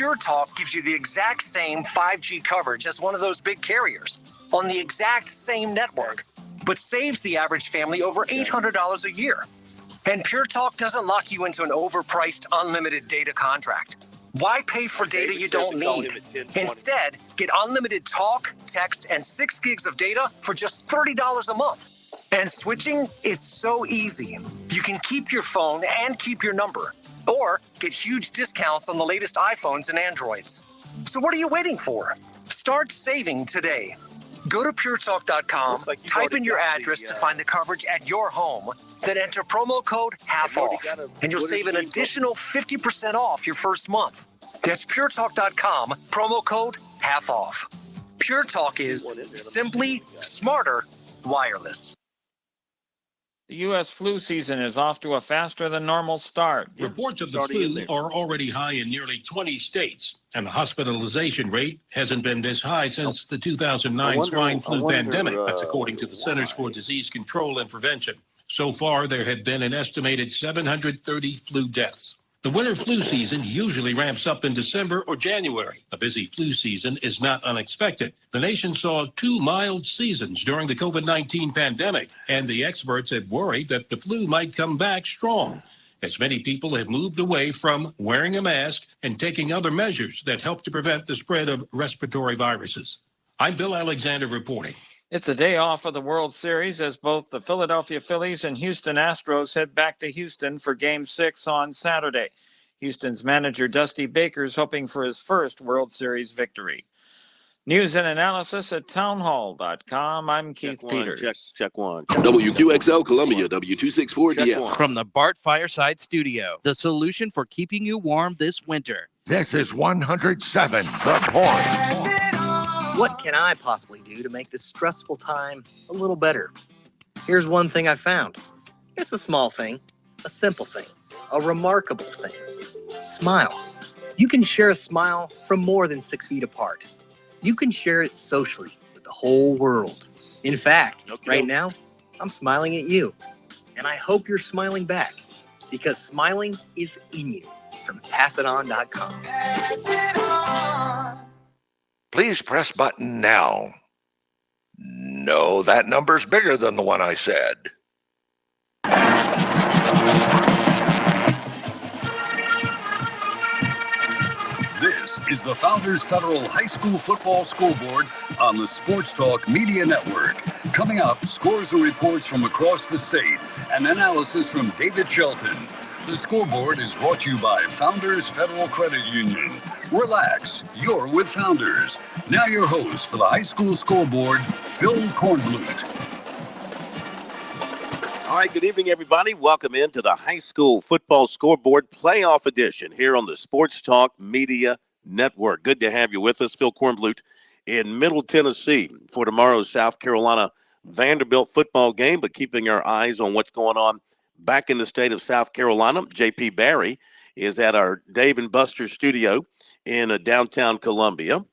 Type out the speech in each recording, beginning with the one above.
Pure Talk gives you the exact same 5G coverage as one of those big carriers on the exact same network, but saves the average family over $800 a year. And Pure Talk doesn't lock you into an overpriced unlimited data contract. Why pay for data you don't need? Instead, get unlimited talk, text, and 6 gigs of data for just $30 a month. And switching is so easy. You can keep your phone and keep your number, or get huge discounts on the latest iPhones and Androids. So what are you waiting for? Start saving today. Go to puretalk.com, type in your address to find the coverage at your home, then enter promo code HALF-OFF, and you'll save an additional 50% off your first month. That's puretalk.com, promo code HALF-OFF. Pure Talk is simply smarter wireless. The U.S. flu season is off to a faster than normal start. Reports of the flu are already high in nearly 20 states, and the hospitalization rate hasn't been this high since the 2009 swine flu pandemic. That's according to the Centers for Disease Control and Prevention. So far, there have been an estimated 730 flu deaths. The winter flu season usually ramps up in December or January. A busy flu season is not unexpected. The nation saw 2 mild seasons during the COVID-19 pandemic, and the experts had worried that the flu might come back strong, as many people have moved away from wearing a mask and taking other measures that help to prevent the spread of respiratory viruses. I'm Bill Alexander reporting. It's a day off of the World Series as both the Philadelphia Phillies and Houston Astros head back to Houston for Game 6 on Saturday. Houston's manager Dusty Baker's hoping for his first World Series victory. News and analysis at townhall.com. I'm Keith Peters. Check one. WQXL Columbia, W264DF. From the Bart Fireside Studio, the solution for keeping you warm this winter. This is 107 The Point. What can I possibly do to make this stressful time a little better? Here's one thing I found. It's a small thing, a simple thing, a remarkable thing. Smile. You can share a smile from more than 6 feet apart. You can share it socially with the whole world. In fact, right now, I'm smiling at you. And I hope you're smiling back, because smiling is in you. From PassItOn.com. Please press button now. No, that number's bigger than the one I said. This is the Founders Federal High School Football Scoreboard on the Sports Talk Media Network. Coming up, scores and reports from across the state and analysis from David Shelton. The Scoreboard is brought to you by Founders Federal Credit Union. Relax, you're with Founders. Now your host for the High School Scoreboard, Phil Kornblut. All right, good evening, everybody. Welcome into the High School Football Scoreboard Playoff Edition here on the Sports Talk Media Network. Good to have you with us, Phil Kornblut, in Middle Tennessee for tomorrow's South Carolina Vanderbilt football game, but keeping our eyes on what's going on back in the state of South Carolina. J.P. Barry is at our Dave and Buster studio in downtown Columbia,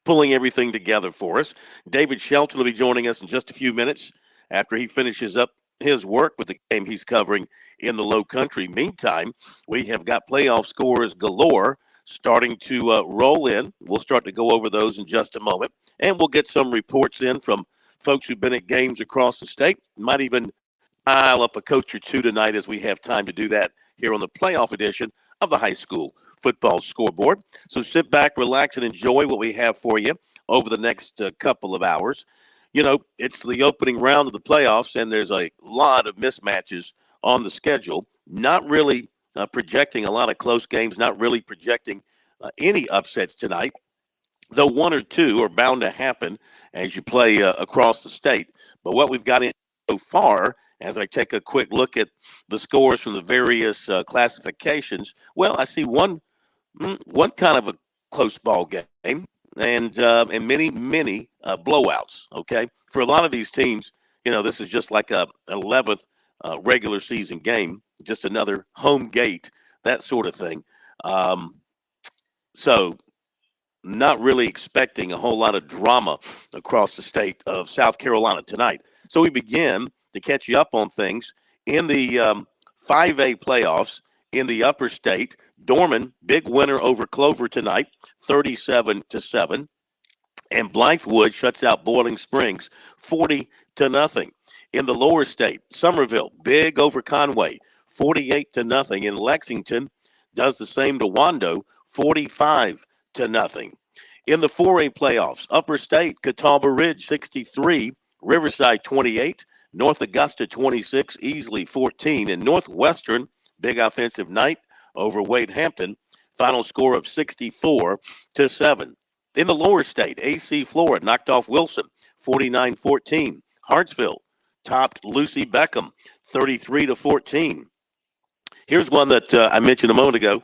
pulling everything together for us. David Shelton will be joining us in just a few minutes after he finishes up his work with the game he's covering in the Low Country. Meantime, we have got playoff scores galore starting to roll in. We'll start to go over those in just a moment, and we'll get some reports in from folks who've been at games across the state. Might even pile up a coach or two tonight as we have time to do that here on the playoff edition of the High School Football Scoreboard. So sit back, relax, and enjoy what we have for you over the next couple of hours. You know, it's the opening round of the playoffs, and there's a lot of mismatches on the schedule. Not really projecting a lot of close games, not really projecting any upsets tonight, though one or two are bound to happen as you play across the state. But what we've got in so far, as I take a quick look at the scores from the various classifications, well, I see one kind of a close ball game and many blowouts. Okay, for a lot of these teams, you know, this is just like a 11th regular season game, just another home gate, that sort of thing. So not really expecting a whole lot of drama across the state of South Carolina tonight. So we begin to catch you up on things in the 5A playoffs In the upper state, Dorman, big winner over Clover tonight, 37-7. And Blythewood shuts out Boiling Springs, 40-0. In the lower state, Somerville, big over Conway, 48-0. In Lexington, does the same to Wando, 45-0. In the 4A playoffs, Upper State, Catawba Ridge, 63, Riverside, 28, North Augusta, 26, Easley, 14, and Northwestern, big offensive night over Wade Hampton, final score of 64-7. In the lower state, AC Florida knocked off Wilson, 49-14. Hartsville topped Lucy Beckham, 33-14. Here's one that I mentioned a moment ago,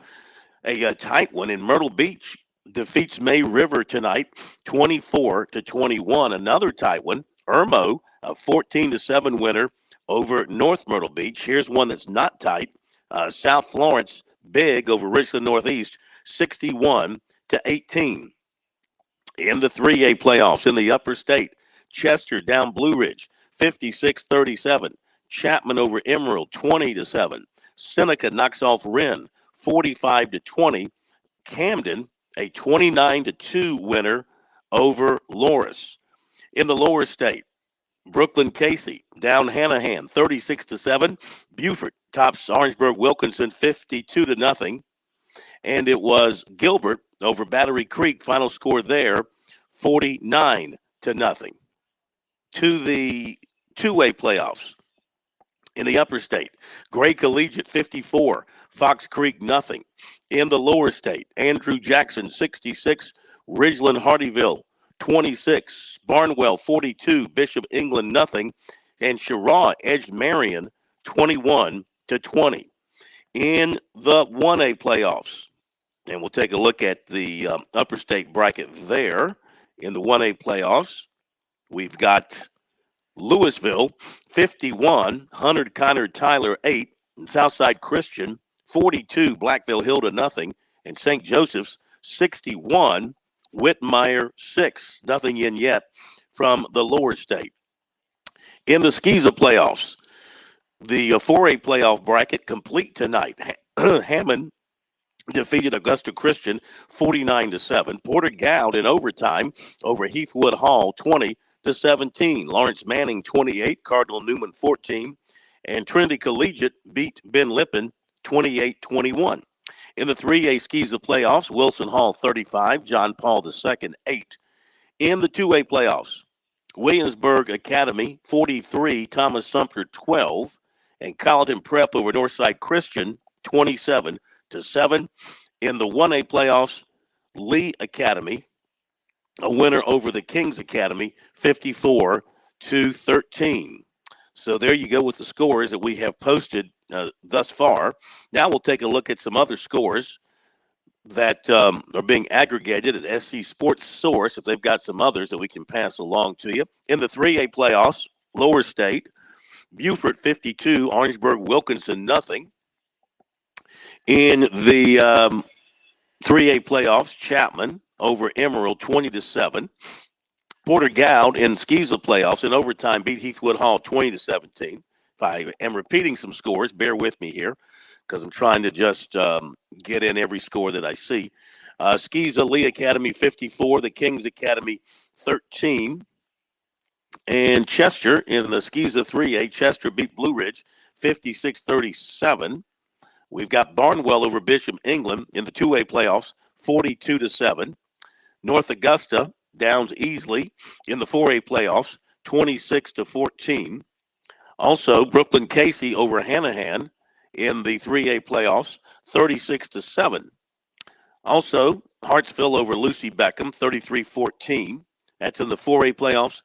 a tight one in Myrtle Beach. Defeats May River tonight, 24-21. Another tight one, Irmo, a 14-7 winner over North Myrtle Beach. Here's one that's not tight. South Florence, big over Richland Northeast, 61-18. In the 3A playoffs in the upper state, Chester down Blue Ridge, 56-37. Chapman over Emerald, 20-7. Seneca knocks off Wren, 45-20. Camden, a 29-2 winner over Loris. In the lower state, Brooklyn Casey down Hanahan, 36-7. Beaufort tops Orangeburg Wilkinson, 52-0. And it was Gilbert over Battery Creek, final score there, 49-0. To the 2A playoffs in the upper state, Gray Collegiate 54, Fox Creek nothing. In the lower state, Andrew Jackson 66, Ridgeland Hardyville 26, Barnwell 42, Bishop England nothing, and Chiraw edged Marion 21-20. In the 1A playoffs, and we'll take a look at the upper state bracket there. In the 1A playoffs, we've got Louisville 51, Hunter Connor Tyler 8, and Southside Christian 42, Blackville Hilda nothing, and St. Joseph's 61, Whitmire 6, nothing in yet from the lower state. In the Skeeza playoffs, the 4A playoff bracket complete tonight. Hammond defeated Augusta Christian 49-7. Porter Gould in overtime over Heathwood Hall 20-17. Lawrence Manning 28, Cardinal Newman 14, and Trinity Collegiate beat Ben Lippen 28-21. In the 3A Skeeza playoffs, Wilson Hall 35, John Paul II 8. In the 2A playoffs, Williamsburg Academy 43, Thomas Sumter 12, and Colleton Prep over Northside Christian 27-7. In the 1A playoffs, Lee Academy, a winner over the Kings Academy, 54-13. So there you go with the scores that we have posted thus far. Now we'll take a look at some other scores that are being aggregated at SC Sports Source, if they've got some others that we can pass along to you. In the 3A playoffs, lower state, Beaufort 52, Orangeburg Wilkinson nothing. In the 3A playoffs, Chapman over Emerald 20-7. Porter Gould in Skeeza playoffs in overtime beat Heathwood Hall 20-17. If I am repeating some scores, bear with me here because I'm trying to just get in every score that I see. Skeeza Lee Academy 54, the Kings Academy 13. And Chester in the Skeeza 3A, Chester beat Blue Ridge 56-37. We've got Barnwell over Bishop England in the 2A playoffs, 42-7. North Augusta downs Easley in the 4A playoffs, 26-14. Also, Brooklyn Casey over Hanahan in the 3A playoffs, 36-7. Also, Hartsville over Lucy Beckham, 33-14. That's in the 4A playoffs.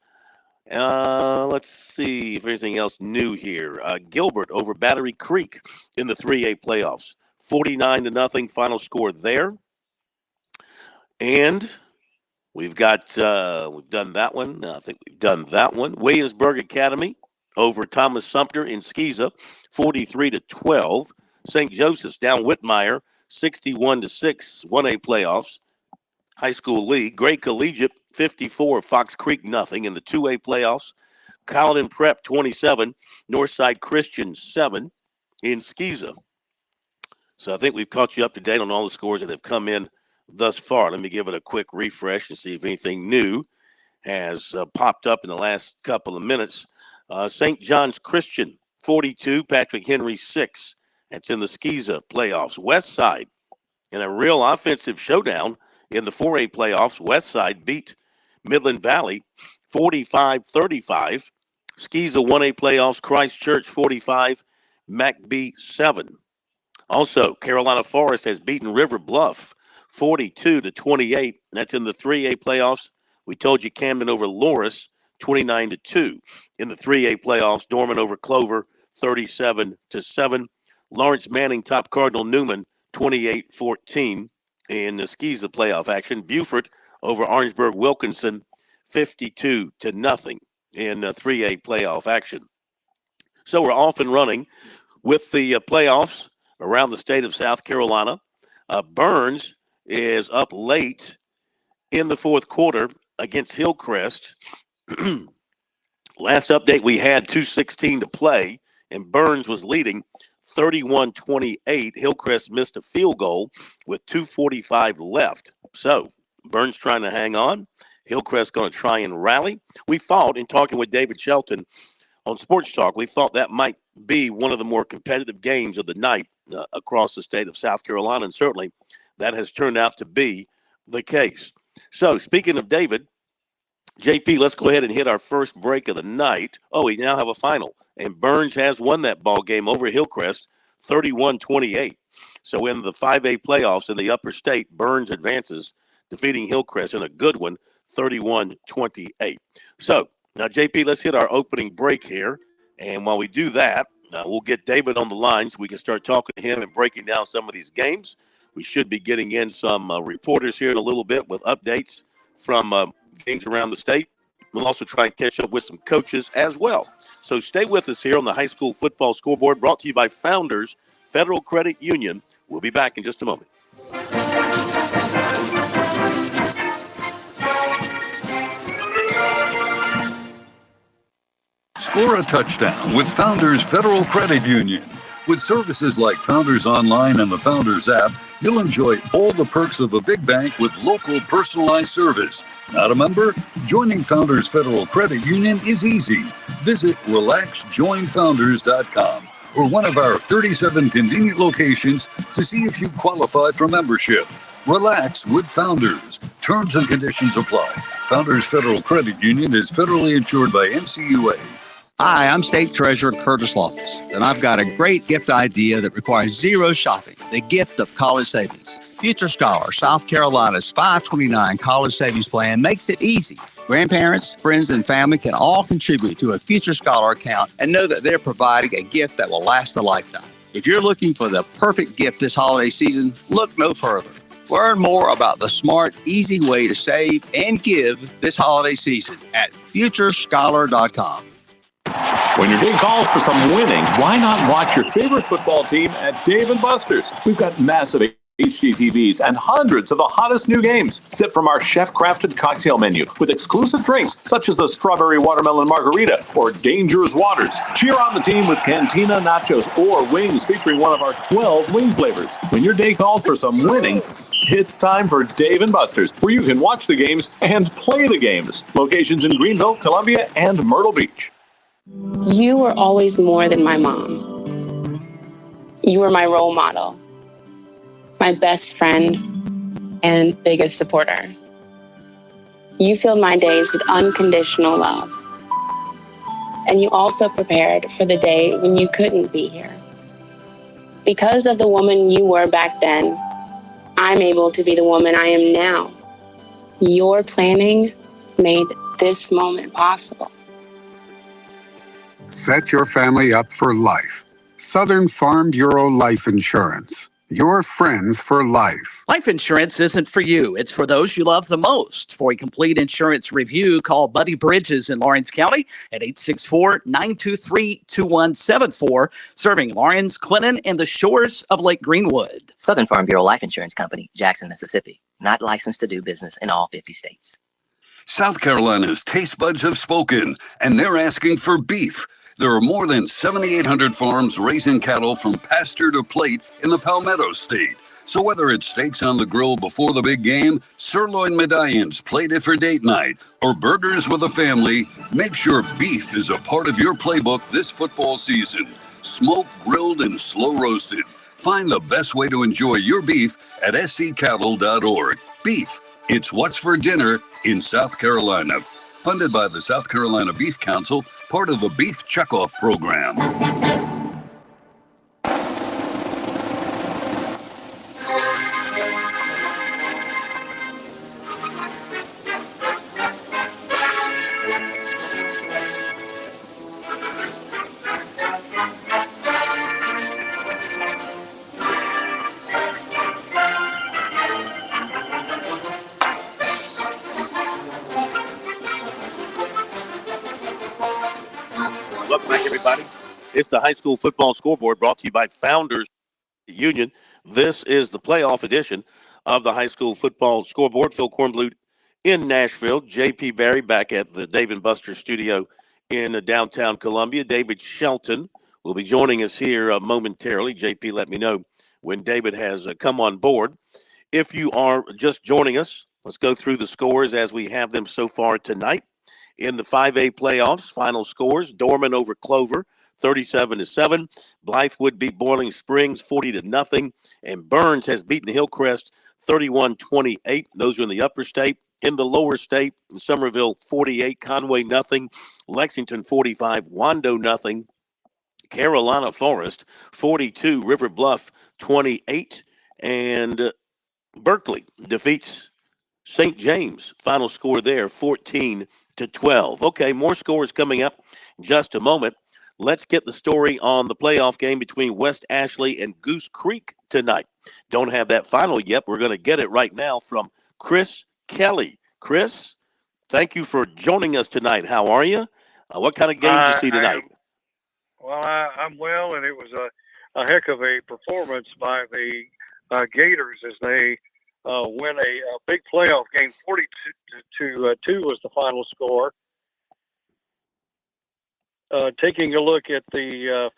Let's see if anything else new here. Gilbert over Battery Creek in the 3A playoffs, 49-0 final score there. And we've done that one. I think we've done that one. Williamsburg Academy over Thomas Sumter in Skeeza, 43-12. St. Joseph's down Whitmire, 61-6, 1A playoffs. High School League. Gray Collegiate 54, Fox Creek nothing in the 2A playoffs. Colleton Prep 27, Northside Christian 7 in Skeeza. So I think we've caught you up to date on all the scores that have come in thus far. Let me give it a quick refresh and see if anything new has popped up in the last couple of minutes. St. John's Christian, 42, Patrick Henry, 6. That's in the Skeeza playoffs. West Side, in a real offensive showdown in the 4A playoffs, West Side beat Midland Valley 45-35. Skeeza 1A playoffs, Christchurch 45, MacB 7. Also, Carolina Forest has beaten River Bluff 42-28. That's in the 3A playoffs. We told you Camden over Loris 29-2. In the 3A playoffs, Dorman over Clover 37-7. Lawrence Manning top Cardinal Newman 28-14 in the Skeeza playoff action. Beaufort over Orangeburg Wilkinson 52-0 in 3A playoff action. So we're off and running with the playoffs around the state of South Carolina. Burns is up late in the fourth quarter against Hillcrest. Last update, we had 2:16 to play, and Burns was leading 31-28. Hillcrest missed a field goal with 2:45 left. So Burns trying to hang on. Hillcrest going to try and rally. We thought, in talking with David Shelton on Sports Talk, we thought that might be one of the more competitive games of the night across the state of South Carolina, and certainly that has turned out to be the case. So speaking of David, JP, let's go ahead and hit our first break of the night. Oh, we now have a final, and Burns has won that ball game over Hillcrest 31-28. So in the 5A playoffs in the upper state, Burns advances, defeating Hillcrest in a good one, 31-28. So now, JP, let's hit our opening break here. And while we do that, we'll get David on the line so we can start talking to him and breaking down some of these games. We should be getting in some reporters here in a little bit with updates from games around the state. We'll also try and catch up with some coaches as well. So stay with us here on the High School Football Scoreboard, brought to you by Founders Federal Credit Union. We'll be back in just a moment. Score a touchdown with Founders Federal Credit Union. With services like Founders Online and the Founders app, you'll enjoy all the perks of a big bank with local personalized service. Not a member? Joining Founders Federal Credit Union is easy. Visit relaxjoinfounders.com or one of our 37 convenient locations to see if you qualify for membership. Relax with Founders. Terms and conditions apply. Founders Federal Credit Union is federally insured by NCUA. Hi, I'm State Treasurer Curtis Loftus, and I've got a great gift idea that requires zero shopping, the gift of college savings. Future Scholar, South Carolina's 529 college savings plan makes it easy. Grandparents, friends, and family can all contribute to a Future Scholar account and know that they're providing a gift that will last a lifetime. If you're looking for the perfect gift this holiday season, look no further. Learn more about the smart, easy way to save and give this holiday season at futurescholar.com. When your day calls for some winning, why not watch your favorite football team at Dave & Buster's? We've got massive HD TVs and hundreds of the hottest new games. Sip from our chef-crafted cocktail menu with exclusive drinks such as the Strawberry Watermelon Margarita or Dangerous Waters. Cheer on the team with Cantina Nachos or wings featuring one of our 12 wing flavors. When your day calls for some winning, it's time for Dave & Buster's, where you can watch the games and play the games. Locations in Greenville, Columbia, and Myrtle Beach. You were always more than my mom. You were my role model, my best friend, and biggest supporter. You filled my days with unconditional love. And you also prepared for the day when you couldn't be here. Because of the woman you were back then, I'm able to be the woman I am now. Your planning made this moment possible. Set your family up for life. Southern Farm Bureau Life Insurance. Your friends for life. Life insurance isn't for you. It's for those you love the most. For a complete insurance review, call Buddy Bridges in Lawrence County at 864-923-2174, serving Lawrence, Clinton, and the shores of Lake Greenwood. Southern Farm Bureau Life Insurance Company, Jackson, Mississippi. Not licensed to do business in all 50 states. South Carolina's taste buds have spoken, and they're asking for beef. There are more than 7,800 farms raising cattle from pasture to plate in the Palmetto State. So whether it's steaks on the grill before the big game, sirloin medallions plated for date night, or burgers with a family, make sure beef is a part of your playbook this football season. Smoked, grilled, and slow roasted. Find the best way to enjoy your beef at scattle.org. Beef, it's what's for dinner in South Carolina. Funded by the South Carolina Beef Council, part of the Beef Checkoff program. Welcome back, everybody. It's the high school football scoreboard brought to you by Founders Union. This is the playoff edition of the high school football scoreboard. Phil Kornblut in Nashville. JP Barry back at the Dave & Buster studio in downtown Columbia. David Shelton will be joining us here momentarily. JP, let me know when David has come on board. If you are just joining us, let's go through the scores as we have them so far tonight. In the 5A playoffs, final scores: Dorman over Clover, 37-7. Blythewood beat Boiling Springs, 40-0. And Burns has beaten Hillcrest, 31-28. Those are in the upper state. In the lower state, Somerville, 48. Conway, nothing. Lexington, 45. Wando, nothing. Carolina Forest, 42. River Bluff, 28. And Berkeley defeats St. James. Final score there, 14-12. Okay, more scores coming up in just a moment. Let's get the story on the playoff game between West Ashley and Goose Creek tonight. Don't have that final yet. We're going to get it right now from Chris Kelly. Chris, thank you for joining us tonight. How are you? What kind of game did you see tonight? I'm well, and it was a heck of a performance by the Gators as they win a big playoff game. 42-2 was the final score. Taking a look at the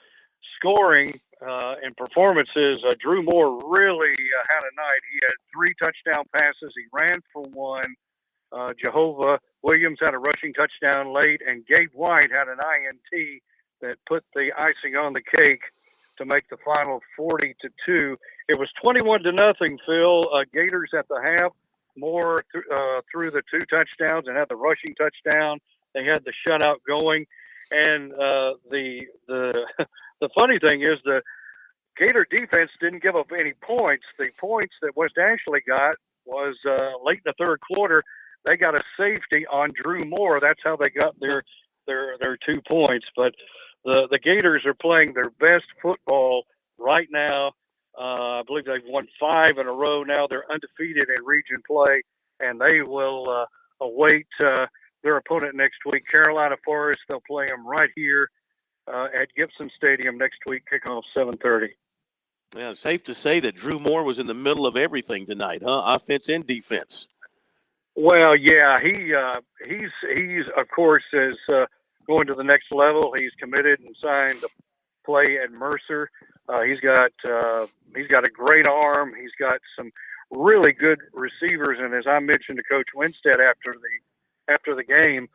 scoring and performances, Drew Moore really had a night. He had 3 touchdown passes. He ran for 1. Jehovah Williams had a rushing touchdown late, and Gabe White had an INT that put the icing on the cake to make the final 40-2. It was 21-0, Phil. Gators at the half. Moore threw the 2 touchdowns and had the rushing touchdown. They had the shutout going. And the funny thing is the Gator defense didn't give up any points. The points that West Ashley got was late in the third quarter. They got a safety on Drew Moore. That's how they got their 2 points. But the Gators are playing their best football right now. I believe they've won 5 in a row now. They're undefeated in region play, and they will await their opponent next week, Carolina Forest. They'll play them right here at Gibson Stadium next week, kickoff 7:30. Yeah, safe to say that Drew Moore was in the middle of everything tonight, huh? Offense and defense. Well, yeah, he's of course is going to the next level. He's committed and signed to play at Mercer. He's got a great arm. He's got some really good receivers, and as I mentioned to Coach Winstead after the game,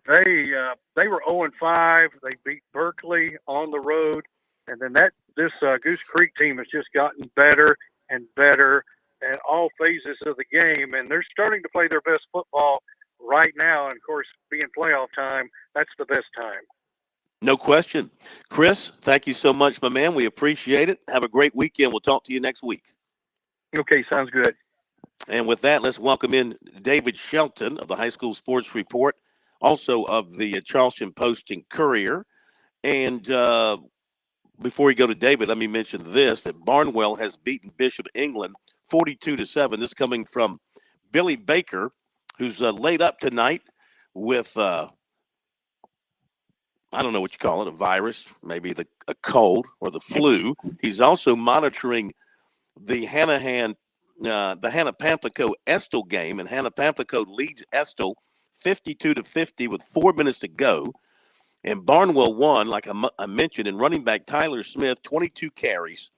they were 0-5. They beat Berkeley on the road, and then this Goose Creek team has just gotten better and better at all phases of the game, and they're starting to play their best football right now. And of course, being playoff time, that's the best time. No question. Chris, thank you so much, my man. We appreciate it. Have a great weekend. We'll talk to you next week. Okay, sounds good. And with that, let's welcome in David Shelton of the High School Sports Report, also of the Charleston Post and Courier. And before we go to David, let me mention this, that Barnwell has beaten Bishop England 42-7. This coming from Billy Baker, who's laid up tonight with, I don't know what you call it, a virus, maybe a cold or the flu. He's also monitoring the Hannah-Pamplico Estill game, and Hannah-Pamplico leads Estill 52-50 with 4 minutes to go. And Barnwell won, like I mentioned, and running back Tyler Smith, 22 carries,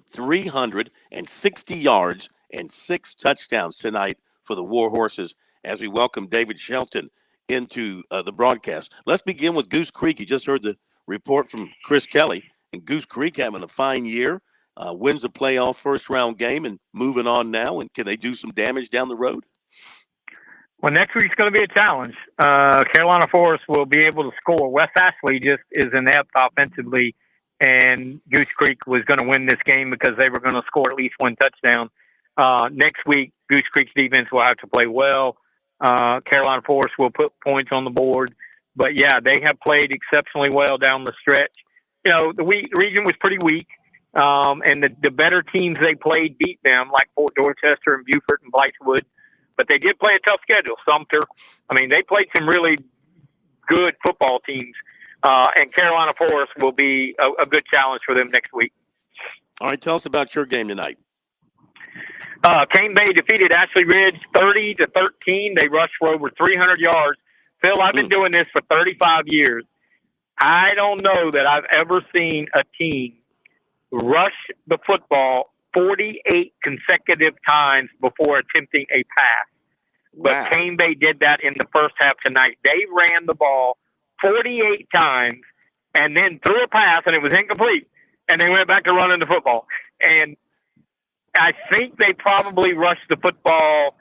360 yards, and 6 touchdowns tonight for the War Horses as we welcome David Shelton into the broadcast. Let's begin with Goose Creek. You just heard the report from Chris Kelly, and Goose Creek having a fine year, wins a playoff first-round game and moving on now. And can they do some damage down the road? Well, next week's going to be a challenge. Carolina Forest will be able to score. West Ashley just is inept offensively, and Goose Creek was going to win this game because they were going to score at least one touchdown. Next week, Goose Creek's defense will have to play well. Carolina Forest will put points on the board. But, yeah, they have played exceptionally well down the stretch. You know, the region was pretty weak, and the better teams they played beat them, like Fort Dorchester and Beaufort and Blythewood. But they did play a tough schedule. Sumter, I mean, they played some really good football teams, and Carolina Forest will be a good challenge for them next week. All right, tell us about your game tonight. Cane Bay defeated Ashley Ridge 30-13. They rushed for over 300 yards. Phil, I've been doing this for 35 years. I don't know that I've ever seen a team rush the football 48 consecutive times before attempting a pass. But Cane Bay did that in the first half tonight. They ran the ball 48 times and then threw a pass, and it was incomplete. And they went back to running the football. And I think they probably rushed the football.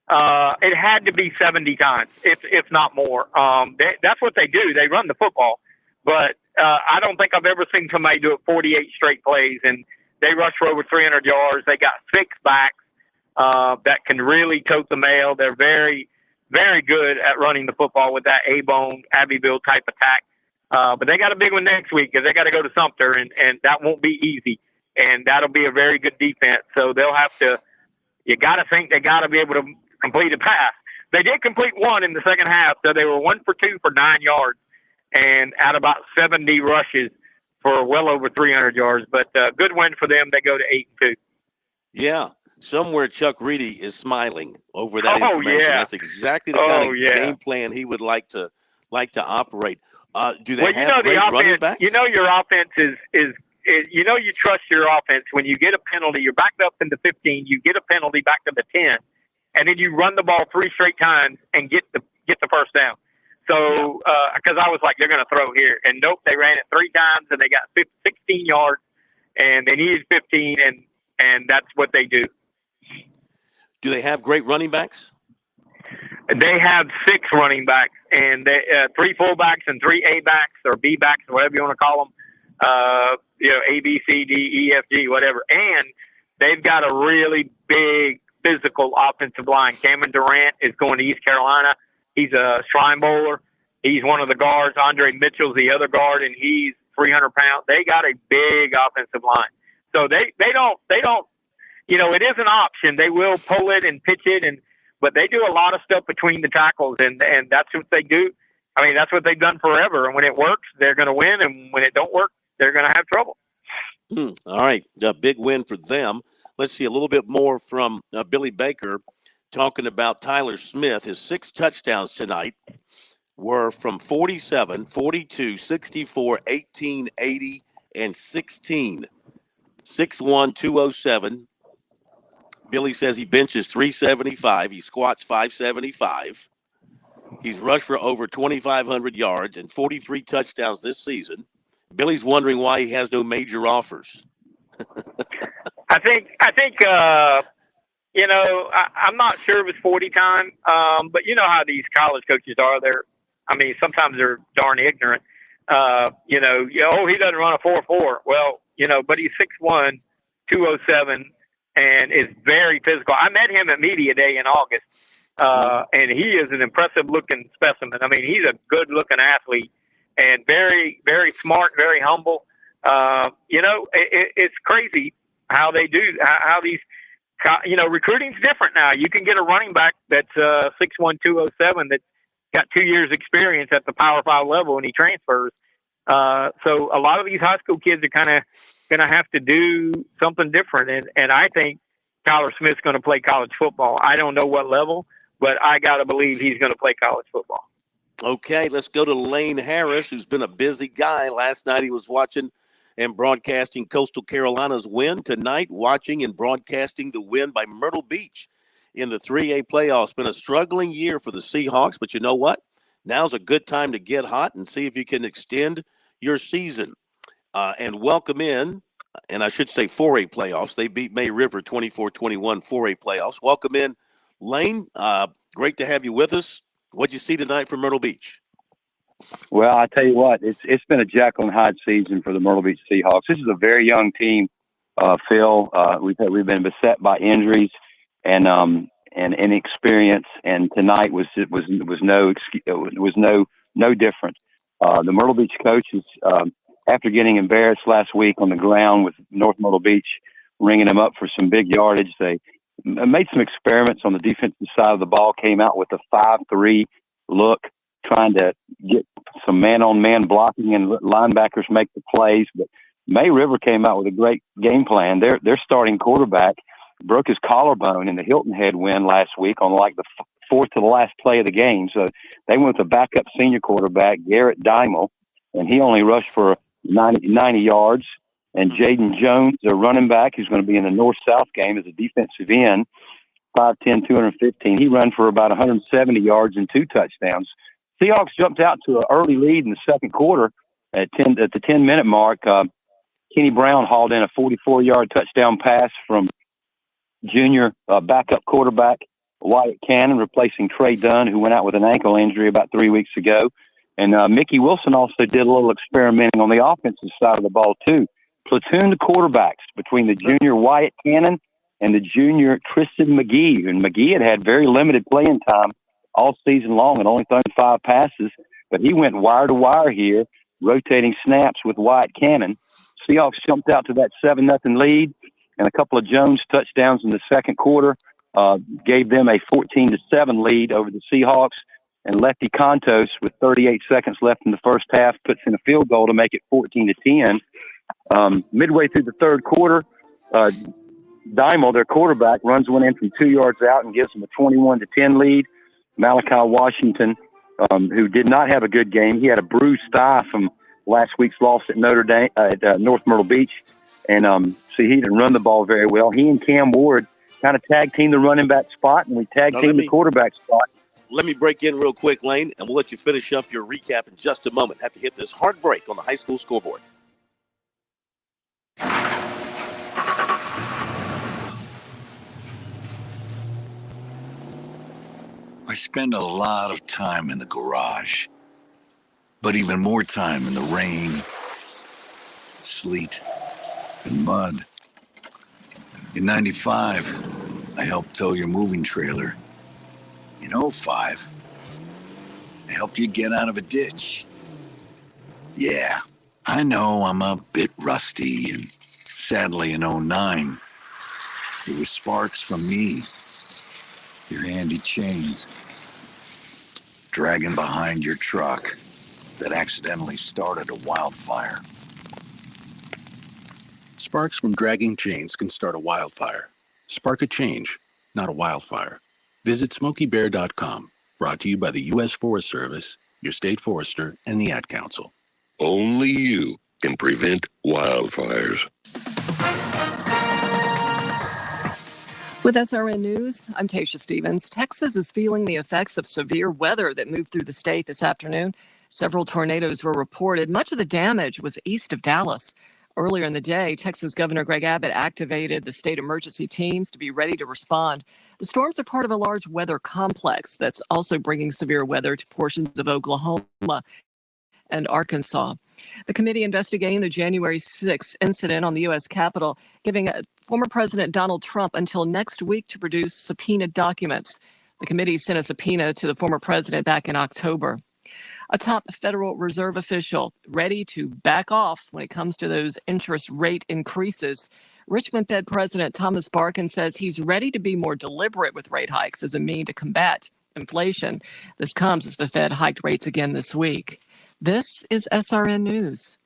It had to be 70 times, if not more. That's what they do. They run the football. But I don't think I've ever seen somebody do it 48 straight plays. And they rushed for over 300 yards. They got 6 backs that can really tote the mail. They're very, very good at running the football with that A-bone, Abbeville type attack. But they got a big one next week because they got to go to Sumter, and that won't be easy. And that'll be a very good defense. So they'll have to – you got to think they got to be able to complete a pass. They did complete one in the second half, so they were 1 for 2 for 9 yards and at about 70 rushes for well over 300 yards. But good win for them. They go to 8-2. Yeah. Somewhere Chuck Reedy is smiling over that information. Yeah. That's exactly the kind of game plan he would like to operate. Do they have great running backs? You know your offense is you know you trust your offense when you get a penalty. You're backed up in the 15. You get a penalty back to the 10, and then you run the ball 3 straight times and get the first down. So because I was like, they're going to throw here, and nope, they ran it 3 times and they got 16 yards, and they needed 15, and that's what they do. Do they have great running backs? They have 6 running backs, and 3 fullbacks and 3 A backs or B backs, or whatever you want to call them. A, B, C, D, E, F, G, whatever. And they've got a really big physical offensive line. Cameron Durant is going to East Carolina. He's a Shrine Bowler. He's one of the guards. Andre Mitchell's the other guard, and he's 300 pounds. They got a big offensive line. So they don't. You know, it is an option. They will pull it and pitch it, but they do a lot of stuff between the tackles, and that's what they do. I mean, that's what they've done forever. And when it works, they're going to win, and when it don't work, they're going to have trouble. All right, a big win for them. Let's see a little bit more from Billy Baker talking about Tyler Smith. His 6 touchdowns tonight were from 47, 42, 64, 18, 80, and 16. 6'1", 207. Billy says he benches 375. He squats 575. He's rushed for over 2,500 yards and 43 touchdowns this season. Billy's wondering why he has no major offers. I think I'm not sure if it's 40 time, but you know how these college coaches are. Sometimes they're darn ignorant. He doesn't run a 4.4. Well, but he's 6'1", 207, and is very physical. I met him at Media Day in August, and he is an impressive-looking specimen. I mean, he's a good-looking athlete and very, very smart, very humble. It's crazy how they do, how these, recruiting's different now. You can get a running back that's 6'1", 207 that's got 2 years experience at the Power 5 level, and he transfers. So a lot of these high school kids are kind of going to have to do something different. And I think Tyler Smith's going to play college football. I don't know what level, but I got to believe he's going to play college football. Okay, let's go to Lane Harris, who's been a busy guy. Last night he was watching and broadcasting Coastal Carolina's win. Tonight, watching and broadcasting the win by Myrtle Beach in the 3A playoffs. Been a struggling year for the Seahawks, but you know what? Now's a good time to get hot and see if you can extend your season. And welcome in, and I should say 4A playoffs. They beat May River 24-21 4A playoffs. Welcome in, Lane. Great to have you with us. What'd you see tonight from Myrtle Beach? Well, I tell you what, it's been a Jekyll and Hyde season for the Myrtle Beach Seahawks. This is a very young team, Phil. We've been beset by injuries and inexperience, and tonight was no different. The Myrtle Beach coaches, after getting embarrassed last week on the ground with North Myrtle Beach, ringing them up for some big yardage, they made some experiments on the defensive side of the ball. Came out with a 5-3 look, trying to get some man-on-man blocking and let linebackers make the plays. But May River came out with a great game plan. Their starting quarterback broke his collarbone in the Hilton Head win last week on like the fourth to the last play of the game. So they went with a backup senior quarterback, Garrett Dymel, and he only rushed for 90 yards. And Jaden Jones, their running back, who's going to be in the North-South game as a defensive end, 5'10", 215. He ran for about 170 yards and 2 touchdowns. Seahawks jumped out to an early lead in the second quarter at the 10-minute mark. Kenny Brown hauled in a 44-yard touchdown pass from junior backup quarterback Wyatt Cannon, replacing Trey Dunn, who went out with an ankle injury about 3 weeks ago. And Mickey Wilson also did a little experimenting on the offensive side of the ball, too. Platoon the quarterbacks between the junior Wyatt Cannon and the junior Tristan McGee. And McGee had very limited playing time all season long and only thrown 5 passes, but he went wire to wire here, rotating snaps with Wyatt Cannon. Seahawks jumped out to that 7-0 lead, and a couple of Jones touchdowns in the second quarter gave them a 14-7 lead over the Seahawks. And Lefty Contos, with 38 seconds left in the first half, puts in a field goal to make it 14-10. Midway through the third quarter, Dymel, their quarterback, runs one in from 2 yards out and gives them a 21-10 lead. Malachi Washington, who did not have a good game, he had a bruised thigh from last week's loss at North Myrtle Beach, and so he didn't run the ball very well. He and Cam Ward kind of tag team the running back spot, and we tag team the quarterback spot. Let me break in real quick, Lane, and we'll let you finish up your recap in just a moment. Have to hit this hard break on the high school scoreboard. I spend a lot of time in the garage, but even more time in the rain, sleet, and mud. In 95, I helped tow your moving trailer. In 05, I helped you get out of a ditch. Yeah, I know I'm a bit rusty, and sadly in 09, it was sparks from me, your handy chains, dragging behind your truck that accidentally started a wildfire. Sparks from dragging chains can start a wildfire. Spark a change, not a wildfire. Visit SmokeyBear.com. Brought to you by the U.S. Forest Service, your state forester, and the Ad Council. Only you can prevent wildfires. With SRN News, I'm Tasha Stevens. Texas is feeling the effects of severe weather that moved through the state this afternoon. Several tornadoes were reported. Much of the damage was east of Dallas. Earlier in the day, Texas Governor Greg Abbott activated the state emergency teams to be ready to respond. The storms are part of a large weather complex that's also bringing severe weather to portions of Oklahoma and Arkansas. The committee investigating the January 6th incident on the U.S. Capitol, giving former President Donald Trump until next week to produce subpoenaed documents. The committee sent a subpoena to the former president back in October. A top Federal Reserve official ready to back off when it comes to those interest rate increases. Richmond Fed President Thomas Barkin says he's ready to be more deliberate with rate hikes as a means to combat inflation. This comes as the Fed hiked rates again this week. This is SRN News.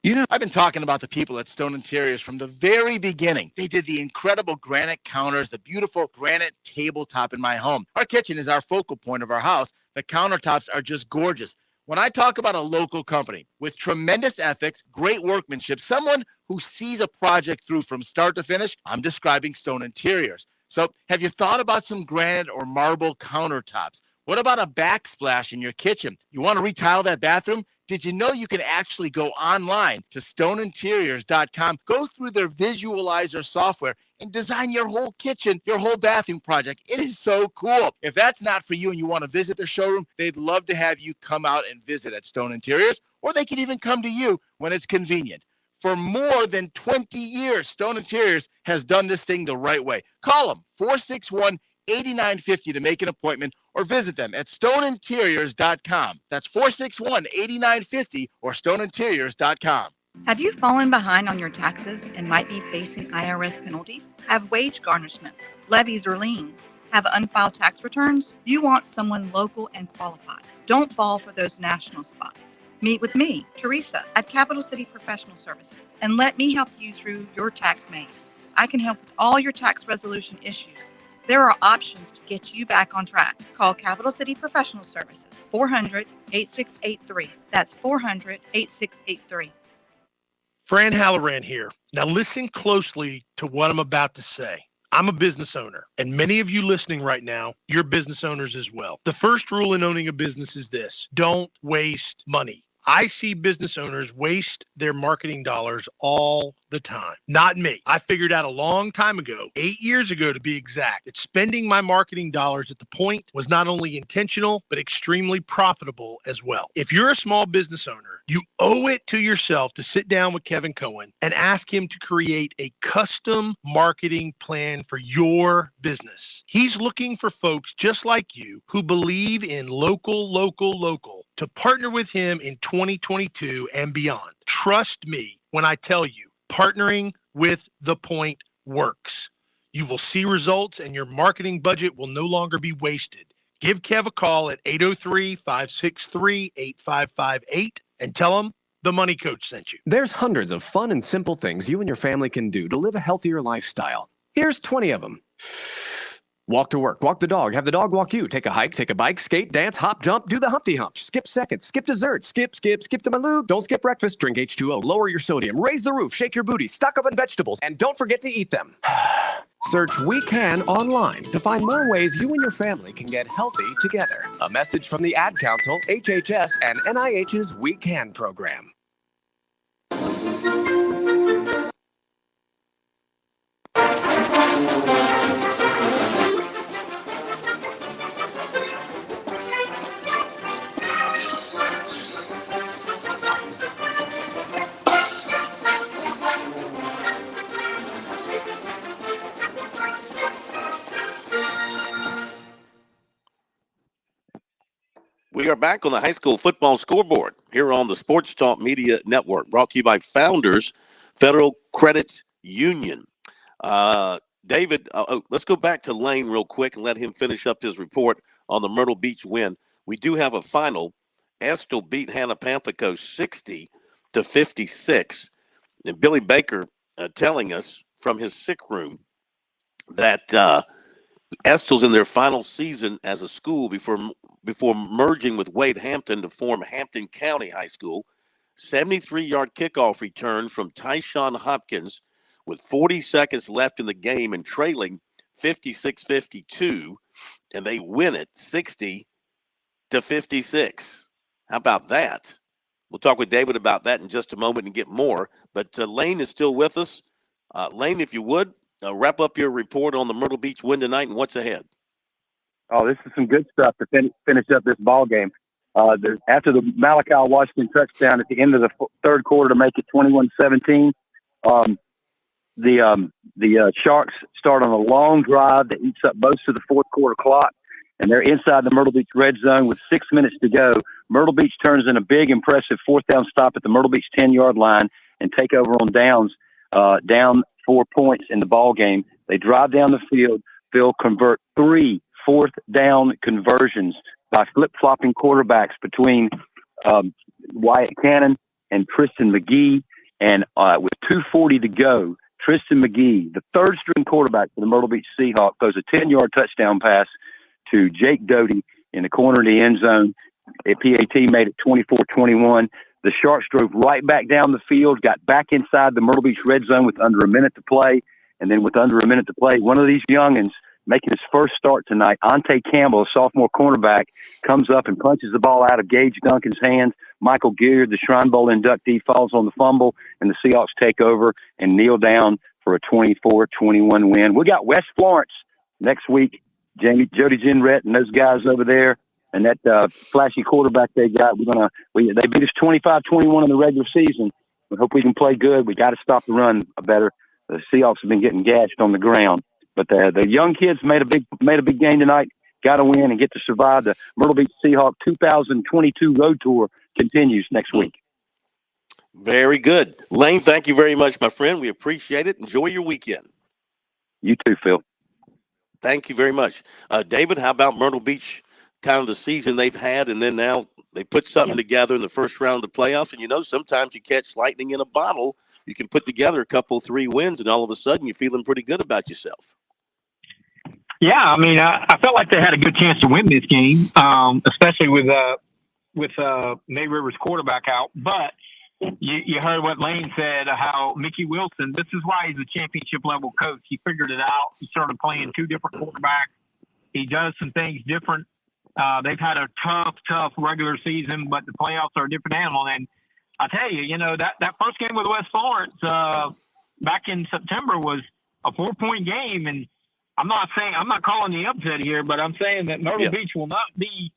I've been talking about the people at Stone Interiors from the very beginning. They did the incredible granite counters, the beautiful granite tabletop in my home. Our kitchen is our focal point of our house. The countertops are just gorgeous. When I talk about a local company with tremendous ethics, great workmanship, someone who sees a project through from start to finish, I'm describing Stone Interiors. So have you thought about some granite or marble countertops? What about a backsplash in your kitchen? You want to retile that bathroom? Did you know you can actually go online to stoneinteriors.com, go through their visualizer software, and design your whole kitchen, your whole bathroom project? It is so cool. If that's not for you and you want to visit their showroom, they'd love to have you come out and visit at Stone Interiors, or they can even come to you when it's convenient. For more than 20 years, Stone Interiors has done this thing the right way. Call them 461-8950 to make an appointment, or visit them at stoneinteriors.com. That's 461-8950 or stoneinteriors.com. Have you fallen behind on your taxes and might be facing IRS penalties? Have wage garnishments, levies, or liens? Have unfiled tax returns? You want someone local and qualified. Don't fall for those national spots. Meet with me, Teresa, at Capital City Professional Services, and let me help you through your tax maze. I can help with all your tax resolution issues. There are options to get you back on track. Call Capital City Professional Services, 400-8683. That's 400-8683. Fran Halloran here. Now listen closely to what I'm about to say. I'm a business owner, and many of you listening right now, you're business owners as well. The first rule in owning a business is this: don't waste money. I see business owners waste their marketing dollars all the time. Not me. I figured out a long time ago, 8 years ago to be exact, that spending my marketing dollars at the point was not only intentional, but extremely profitable as well. If you're a small business owner, you owe it to yourself to sit down with Kevin Cohen and ask him to create a custom marketing plan for your business. He's looking for folks just like you who believe in local to partner with him in 2022 and beyond. Trust me when I tell you, partnering with The Point works. You will see results and your marketing budget will no longer be wasted. Give Kev a call at 803-563-8558 and tell him the Money Coach sent you. There's hundreds of fun and simple things you and your family can do to live a healthier lifestyle. Here's 20 of them. Walk to work, walk the dog, have the dog walk you, take a hike, take a bike, skate, dance, hop, jump, do the Humpty Hump, skip seconds, skip dessert, skip to my loo, don't skip breakfast, drink H2O, lower your sodium, raise the roof, shake your booty, stock up on vegetables, and don't forget to eat them. Search We Can online to find more ways you and your family can get healthy together. A message from the Ad Council, HHS, and NIH's We Can program. We are back on the high school football scoreboard here on the Sports Talk Media Network, brought to you by Founders Federal Credit Union. David, let's go back to Lane real quick and let him finish up his report on the Myrtle Beach win. We do have a final. Estill beat Hannah Pamplico 60-56. And Billy Baker telling us from his sick room that Estill's in their final season as a school before merging with Wade Hampton to form Hampton County High School. 73-yard kickoff return from Tyshawn Hopkins with 40 seconds left in the game and trailing 56-52, and they win it 60-56. How about that? We'll talk with David about that in just a moment and get more. But Lane is still with us. Lane, if you would, wrap up your report on the Myrtle Beach win tonight and what's ahead. Oh, this is some good stuff to finish up this ball game. After the Malachi Washington touchdown at the end of the third quarter to make it 21-17, the Sharks start on a long drive that eats up most of the fourth quarter clock, and they're inside the Myrtle Beach red zone with 6 minutes to go. Myrtle Beach turns in a big, impressive fourth down stop at the Myrtle Beach 10-yard line and take over on downs, down 4 points in the ball game. They drive down the field. They'll convert 3 fourth down conversions by flip-flopping quarterbacks between Wyatt Cannon and Tristan McGee. And with 2:40 to go, Tristan McGee, the third string quarterback for the Myrtle Beach Seahawks, throws a 10-yard touchdown pass to Jake Doty in the corner of the end zone. PAT made it 24-21. The Sharks drove right back down the field, got back inside the Myrtle Beach red zone with under a minute to play. And then with under a minute to play, one of these youngins making his first start tonight, Ante Campbell, a sophomore cornerback, comes up and punches the ball out of Gage Duncan's hands. Michael Gilliard, the Shrine Bowl inductee, falls on the fumble, and the Seahawks take over and kneel down for a 24-21 win. We got West Florence next week. Jody Jenrette and those guys over there, and that flashy quarterback they got. They beat us 25-21 in the regular season. We hope we can play good. We got to stop the run better. The Seahawks have been getting gashed on the ground. But the young kids made a big game tonight, got to win and get to survive. The Myrtle Beach Seahawks 2022 road tour continues next week. Very good. Lane, thank you very much, my friend. We appreciate it. Enjoy your weekend. You too, Phil. Thank you very much. David, how about Myrtle Beach, kind of the season they've had, and then now they put something together in the first round of the playoffs, and sometimes you catch lightning in a bottle. You can put together a couple, 3 wins, and all of a sudden you're feeling pretty good about yourself. Yeah, I mean, I felt like they had a good chance to win this game, especially with Nate Rivers' quarterback out. But you heard what Lane said, how Mickey Wilson, this is why he's a championship-level coach. He figured it out. He started playing 2 different quarterbacks. He does some things different. They've had a tough regular season, but the playoffs are a different animal. And I tell you, that first game with West Florence back in September was a 4-point game, and I'm not calling the upset here, but I'm saying that Myrtle Beach will not be,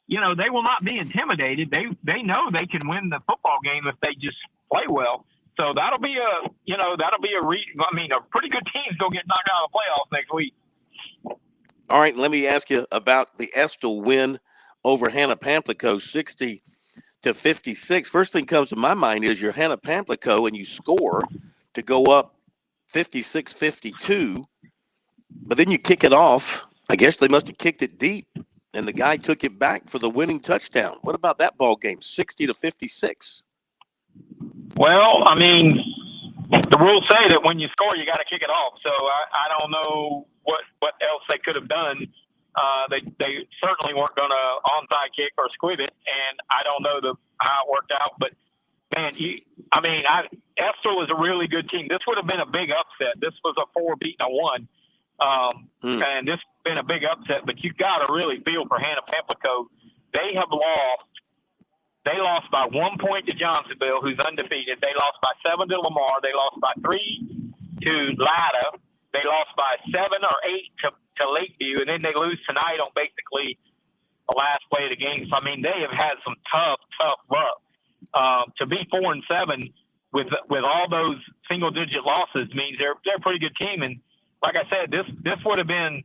they will not be intimidated. They know they can win the football game if they just play well. So that'll be a pretty good team's gonna get knocked out of the playoffs next week. All right, let me ask you about the Estill win over Hannah Pamplico, 60-56. First thing comes to my mind is you're Hannah Pamplico and you score to go up 56-52. But then you kick it off. I guess they must have kicked it deep, and the guy took it back for the winning touchdown. What about that ball game, 60-56? Well, I mean, the rules say that when you score, you got to kick it off. So I don't know what else they could have done. They certainly weren't going to onside kick or squib it, and I don't know how it worked out. But man, Estill is a really good team. This would have been a big upset. This was a 4 beating a 1. And this has been a big upset, but you've got to really feel for Hannah Pamplico. They lost by 1 point to Johnsonville, who's undefeated. They lost by 7 to Lamar. They lost by 3 to Latta. They lost by 7 or 8 to Lakeview, and then they lose tonight on basically the last play of the game. So, I mean, they have had some tough luck. To be 4-7 with all those single-digit losses means they're a pretty good team. And like I said, this would have been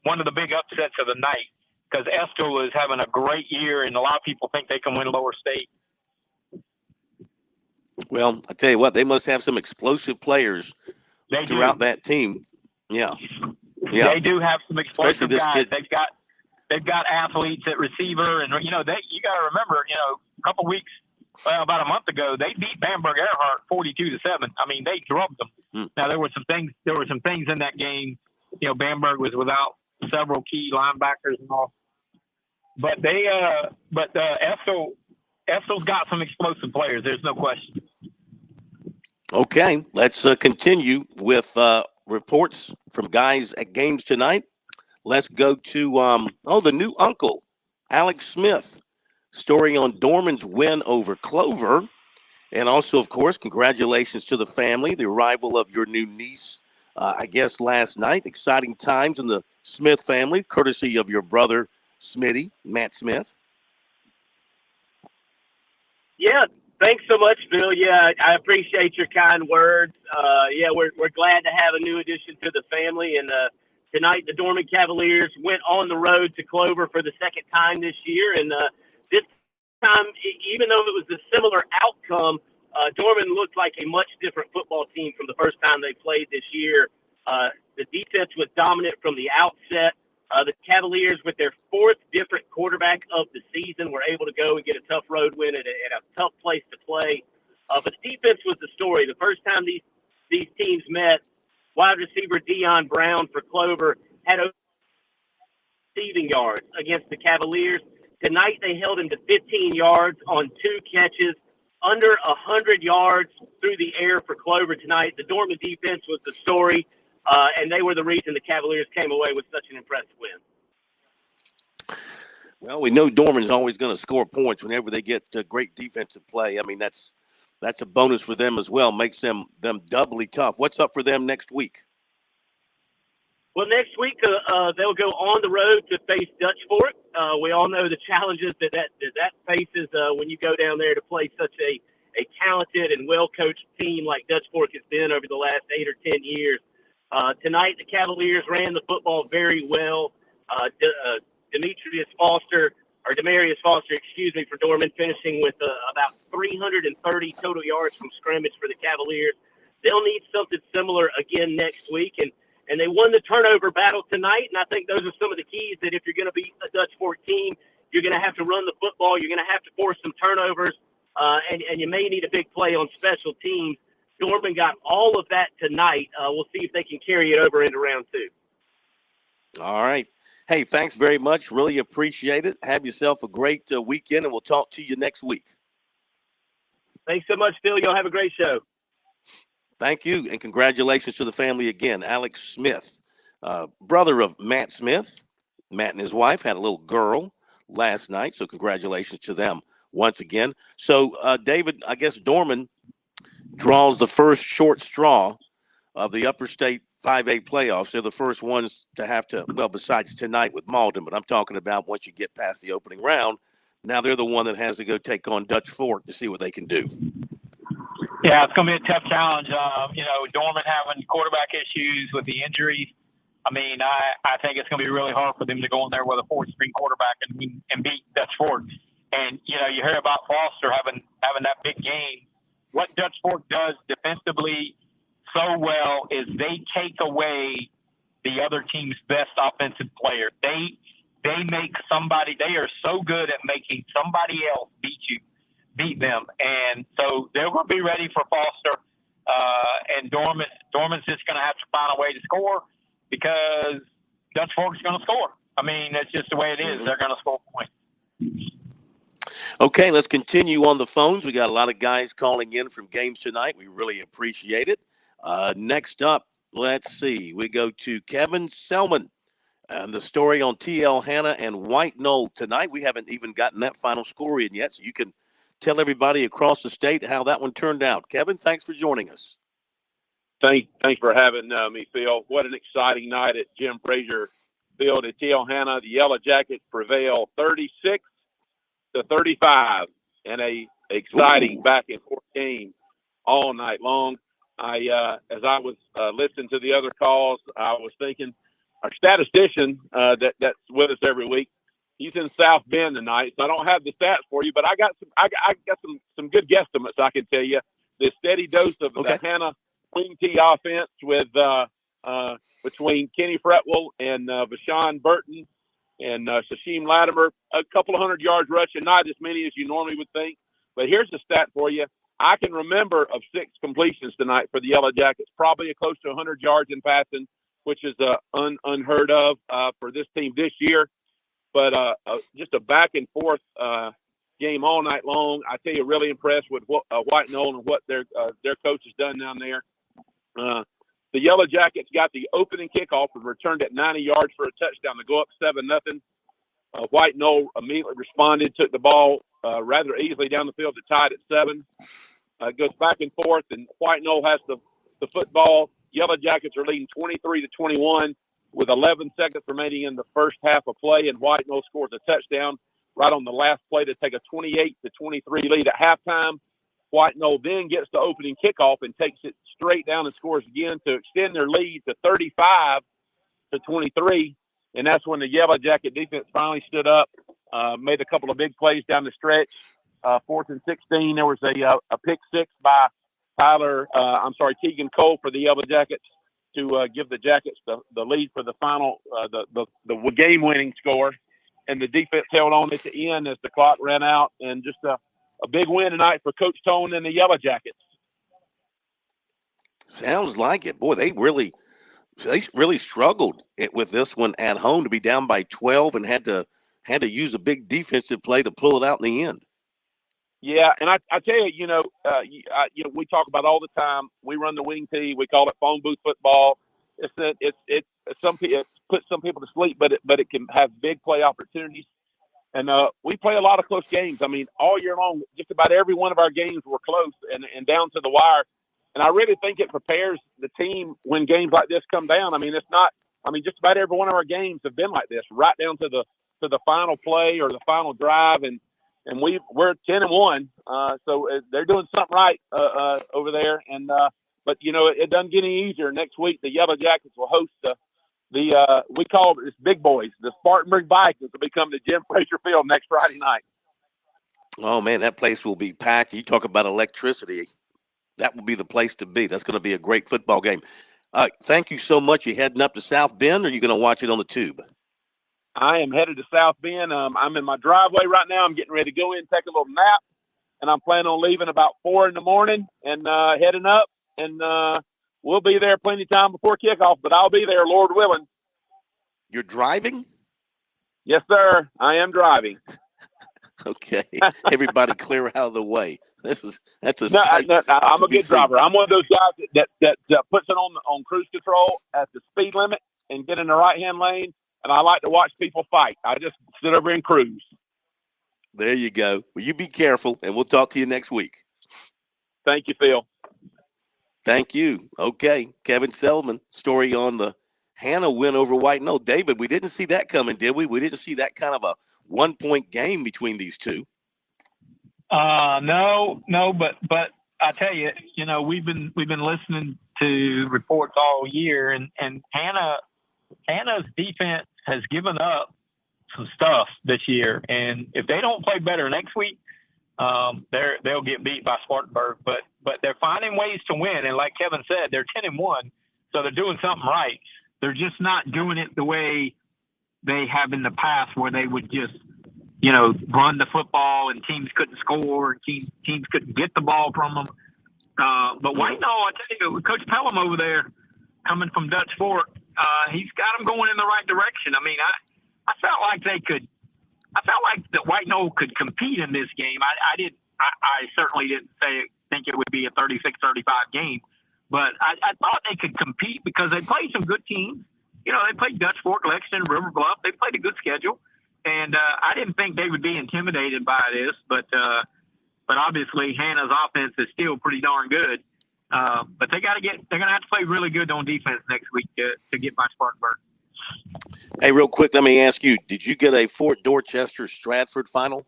one of the big upsets of the night because Estill is having a great year, and a lot of people think they can win Lower State. Well, I tell you what, they must have some explosive players throughout that team. Yeah. They do have some explosive guys. Kid. They've got athletes at receiver, and you got to remember, a couple weeks. Well, about a month ago, they beat Bamberg Earhart 42-7. I mean, they drubbed them. Now there were some things in that game. Bamberg was without several key linebackers and all. But Estill's got some explosive players. There's no question. Okay, let's continue with reports from guys at games tonight. Let's go to the new uncle, Alex Smith. Story on Dorman's win over Clover. And also, of course, congratulations to the family, the arrival of your new niece, I guess, last night. Exciting times in the Smith family, courtesy of your brother, Smitty, Matt Smith. Yeah, thanks so much, Bill. Yeah, I appreciate your kind words. We're glad to have a new addition to the family. And tonight, the Dorman Cavaliers went on the road to Clover for the second time this year. And this time, even though it was a similar outcome, Dorman looked like a much different football team from the first time they played this year. The defense was dominant from the outset. The Cavaliers, with their fourth different quarterback of the season, were able to go and get a tough road win at a tough place to play. But the defense was the story. The first time these teams met, wide receiver Deion Brown for Clover had receiving yards against the Cavaliers. Tonight they held him to 15 yards on 2 catches, under 100 yards through the air for Clover tonight. The Dorman defense was the story, and they were the reason the Cavaliers came away with such an impressive win. Well, we know Dorman's always going to score points whenever they get great defensive play. I mean, that's a bonus for them as well. Makes them doubly tough. What's up for them next week? Well, next week they'll go on the road to face Dutch Fork. We all know the challenges that faces when you go down there to play such a talented and well-coached team like Dutch Fork has been over the last 8 or 10 years. Tonight, the Cavaliers ran the football very well. Demarius Foster, for Dorman, finishing with about 330 total yards from scrimmage for the Cavaliers. They'll need something similar again next week, and they won the turnover battle tonight, and I think those are some of the keys that if you're going to beat a Dutch Fork team, you're going to have to run the football, you're going to have to force some turnovers, and you may need a big play on special teams. Dorman got all of that tonight. We'll see if they can carry it over into round 2. All right. Hey, thanks very much. Really appreciate it. Have yourself a great weekend, and we'll talk to you next week. Thanks so much, Phil. Y'all have a great show. Thank you, and congratulations to the family again. Alex Smith, brother of Matt Smith. Matt and his wife had a little girl last night, so congratulations to them once again. So, David, I guess Dorman draws the first short straw of the Upper State 5A playoffs. They're the first ones to have to, well, besides tonight with Malden, but I'm talking about once you get past the opening round, now they're the one that has to go take on Dutch Fork to see what they can do. Yeah, it's going to be a tough challenge. Dorman having quarterback issues with the injuries. I mean, I think it's going to be really hard for them to go in there with a 4th-string quarterback and beat Dutch Fork. And, you hear about Foster having that big game. What Dutch Fork does defensively so well is they take away the other team's best offensive player. They make somebody, they are so good at making somebody else beat them. And so they're going to be ready for Foster. And Dorman's just going to have to find a way to score because Dutch Fork's going to score. I mean, that's just the way it is. They're going to score points. Okay, let's continue on the phones. We got a lot of guys calling in from games tonight. We really appreciate it. Next up, let's see. We go to Kevin Selman and the story on TL Hanna and White Knoll tonight. We haven't even gotten that final score in yet, so you can tell everybody across the state how that one turned out. Kevin, thanks for joining us. Thanks for having me, Phil. What an exciting night at Jim Frazier Field at TL Hanna. The Yellow Jackets prevail 36-35 in a exciting back and forth game all night long. As I was listening to the other calls, I was thinking our statistician that's with us every week, he's in South Bend tonight, so I don't have the stats for you, but I got some good guesstimates I can tell you. The steady dose of the Hanna Queen T offense with between Kenny Fretwell and Vashawn Burton and Sashim Latimer, a couple of 100 yards rushing, not as many as you normally would think. But here's the stat for you. I can remember of 6 completions tonight for the Yellow Jackets, probably close to 100 yards in passing, which is unheard of for this team this year. But just a back and forth game all night long. I tell you, really impressed with what White Knoll and what their coach has done down there. The Yellow Jackets got the opening kickoff and returned at 90 yards for a touchdown to go up 7-0. White Knoll immediately responded, took the ball rather easily down the field to tie it at 7. It goes back and forth, and White Knoll has the football. Yellow Jackets are leading 23-21 with 11 seconds remaining in the first half of play, and White Knoll scores a touchdown right on the last play to take a 28-23 lead at halftime. White Knoll then gets the opening kickoff and takes it straight down and scores again to extend their lead to 35-23. And that's when the Yellow Jacket defense finally stood up, made a couple of big plays down the stretch. 4th and 16, there was a pick 6 by Keegan Cole for the Yellow Jackets. to give the Jackets the lead for the final, the game-winning score. And the defense held on at the end as the clock ran out. And just a big win tonight for Coach Tone and the Yellow Jackets. Sounds like it. Boy, they really struggled with this one at home to be down by 12 and had to use a big defensive play to pull it out in the end. Yeah, and I tell you, we talk about all the time. We run the wing tee. We call it phone booth football. It puts some people to sleep, but it can have big play opportunities. And we play a lot of close games. I mean, all year long, just about every one of our games were close and down to the wire. And I really think it prepares the team when games like this come down. I mean, just about every one of our games have been like this, right down to the final play or the final drive. And we're 10-1, so they're doing something right over there. And but it doesn't get any easier. Next week, the Yellow Jackets will host we call it big boys, the Spartanburg Vikings, will become the Jim Frazier Field next Friday night. Oh man, that place will be packed. You talk about electricity. That will be the place to be. That's going to be a great football game. Thank you so much. You heading up to South Bend, or are you going to watch it on the tube? I am headed to South Bend. I'm in my driveway right now. I'm getting ready to go in and take a little nap, and I'm planning on leaving about 4 in the morning and heading up. And we'll be there plenty of time before kickoff, but I'll be there, Lord willing. You're driving? Yes, sir. I am driving. Okay. Everybody clear out of the way. That's a No, sight I'm to a be good seen. driver. I'm one of those guys that puts it on cruise control at the speed limit and get in the right-hand lane. And I like to watch people fight. I just sit over and cruise. There you go. Well, you be careful, and we'll talk to you next week. Thank you, Phil. Thank you. Okay. Kevin Selman, story on the Hannah win over White. No, David, we didn't see that coming, did we? We didn't see that kind of a 1-point game between these two. No, but I tell you, we've been listening to reports all year, and Hannah's defense has given up some stuff this year, and if they don't play better next week, they'll get beat by Spartanburg. But they're finding ways to win, and like Kevin said, they're 10-1, so they're doing something right. They're just not doing it the way they have in the past, where they would just run the football and teams couldn't score, teams couldn't get the ball from them. But White, I tell you, Coach Pelham over there, coming from Dutch Fork, he's got them going in the right direction. I mean, I felt like that White Knoll could compete in this game. I certainly didn't think it would be a 36-35 game, but I thought they could compete because they played some good teams. They played Dutch Fork, Lexington, River Bluff. They played a good schedule, and I didn't think they would be intimidated by this. But obviously Hannah's offense is still pretty darn good. But they're gonna have to play really good on defense next week to get by Spartanburg. Hey, real quick, let me ask you: did you get a Fort Dorchester Stratford final?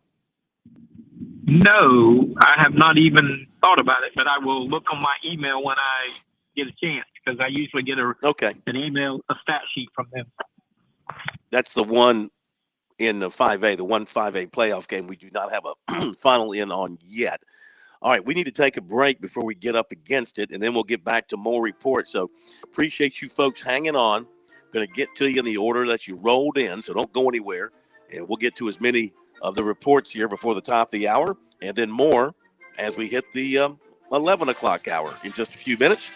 No, I have not even thought about it, but I will look on my email when I get a chance, because I usually get an email, a stat sheet from them. That's the one in the 5A, the 1-5A playoff game. We do not have a final in on yet. All right, we need to take a break before we get up against it, and then we'll get back to more reports. So appreciate you folks hanging on. Going to get to you in the order that you rolled in, so don't go anywhere. And we'll get to as many of the reports here before the top of the hour, and then more as we hit the 11 o'clock hour in just a few minutes.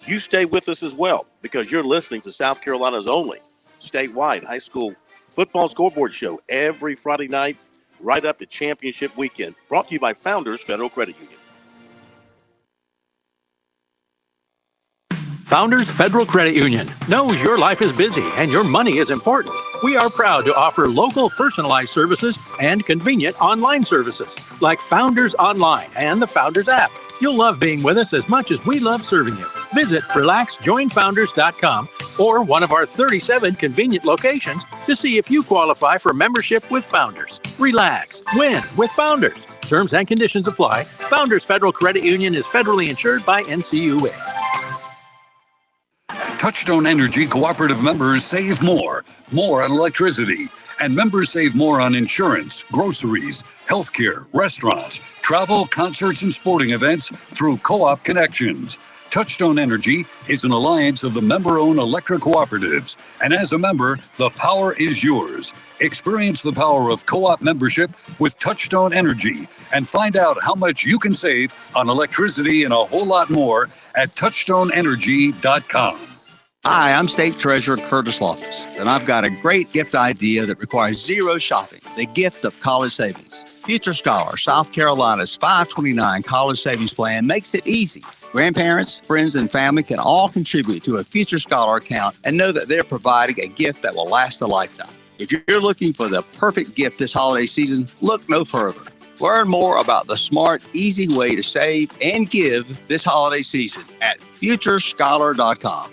You stay with us as well, because you're listening to South Carolina's only statewide high school football scoreboard show every Friday night right up to championship weekend, brought to you by Founders Federal Credit Union. Founders Federal Credit Union knows your life is busy and your money is important. We are proud to offer local personalized services and convenient online services like Founders Online and the Founders app. You'll love being with us as much as we love serving you. Visit relaxjoinfounders.com or one of our 37 convenient locations to see if you qualify for membership with Founders. Relax, win with Founders. Terms and conditions apply. Founders Federal Credit Union is federally insured by NCUA. Touchstone Energy cooperative members save more on electricity, and members save more on insurance, groceries, healthcare, restaurants, travel, concerts, and sporting events through Co-op Connections. Touchstone Energy is an alliance of the member-owned electric cooperatives, and as a member, the power is yours. Experience the power of co-op membership with Touchstone Energy and find out how much you can save on electricity and a whole lot more at touchstoneenergy.com. Hi, I'm State Treasurer Curtis Loftus, and I've got a great gift idea that requires zero shopping, the gift of college savings. Future Scholar, South Carolina's 529 college savings plan makes it easy. Grandparents, friends, and family can all contribute to a Future Scholar account and know that they're providing a gift that will last a lifetime. If you're looking for the perfect gift this holiday season, look no further. Learn more about the smart, easy way to save and give this holiday season at futurescholar.com.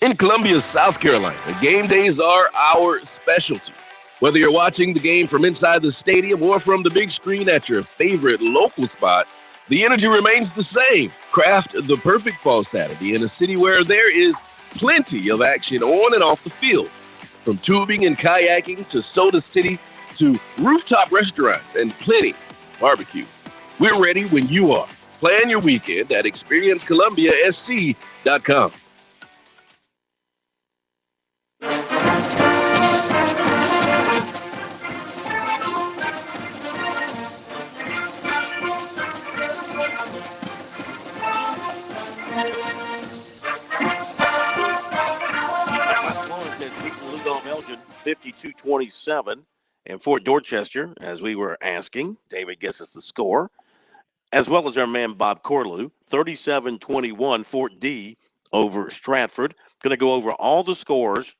In Columbia, South Carolina, game days are our specialty. Whether you're watching the game from inside the stadium or from the big screen at your favorite local spot, the energy remains the same. Craft the perfect fall Saturday in a city where there is plenty of action on and off the field. From tubing and kayaking to Soda City to rooftop restaurants and plenty barbecue. We're ready when you are. Plan your weekend at experiencecolumbiasc.com. Elgin 52-27, and Fort Dorchester, as we were asking, David gets us the score, as well as our man Bob Corlew, 37-21 Fort D over Stratford. Going to go over all the scores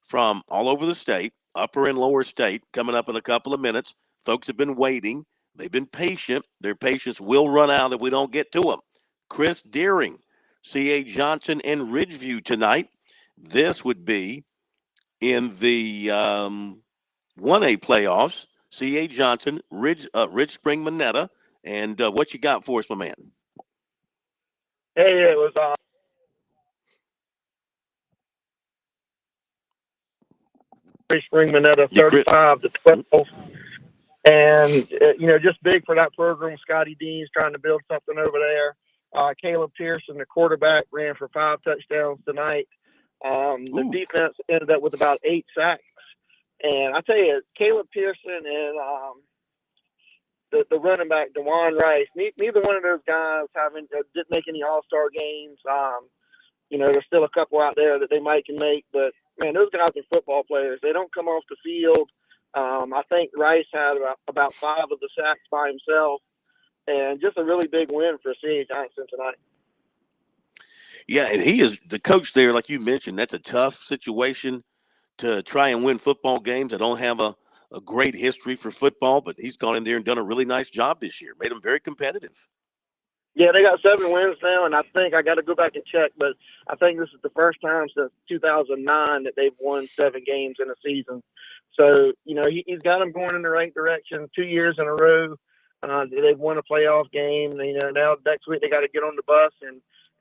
from all over the state, upper and lower state, coming up in a couple of minutes. Folks have been waiting. They've been patient. Their patience will run out if we don't get to them. Chris Deering, C.A. Johnson, and Ridgeview tonight. This would be in the 1A playoffs. C.A. Johnson, Ridge Spring Monetta. And what you got for us, my man? Hey, it was Ridge Spring Monetta 35-12. And, just big for that program. Scotty Dean's trying to build something over there. Caleb Pearson, the quarterback, ran for 5 touchdowns tonight. The defense ended up with about 8 sacks. And I tell you, Caleb Pearson and the running back, DeJuan Rice, neither one of those guys didn't make any all-star games. There's still a couple out there that they might can make. But, man, those guys are football players. They don't come off the field. I think Rice had about 5 of the sacks by himself. And just a really big win for C.A. Johnson tonight. Yeah, and he is the coach there, like you mentioned. That's a tough situation to try and win football games. I don't have a great history for football, but he's gone in there and done a really nice job this year. Made them very competitive. Yeah, they got 7 wins now, and I think I got to go back and check, but I think this is the first time since 2009 that they've won 7 games in a season. So, he's got them going in the right direction 2 years in a row. They've won a playoff game. Now next week they got to get on the bus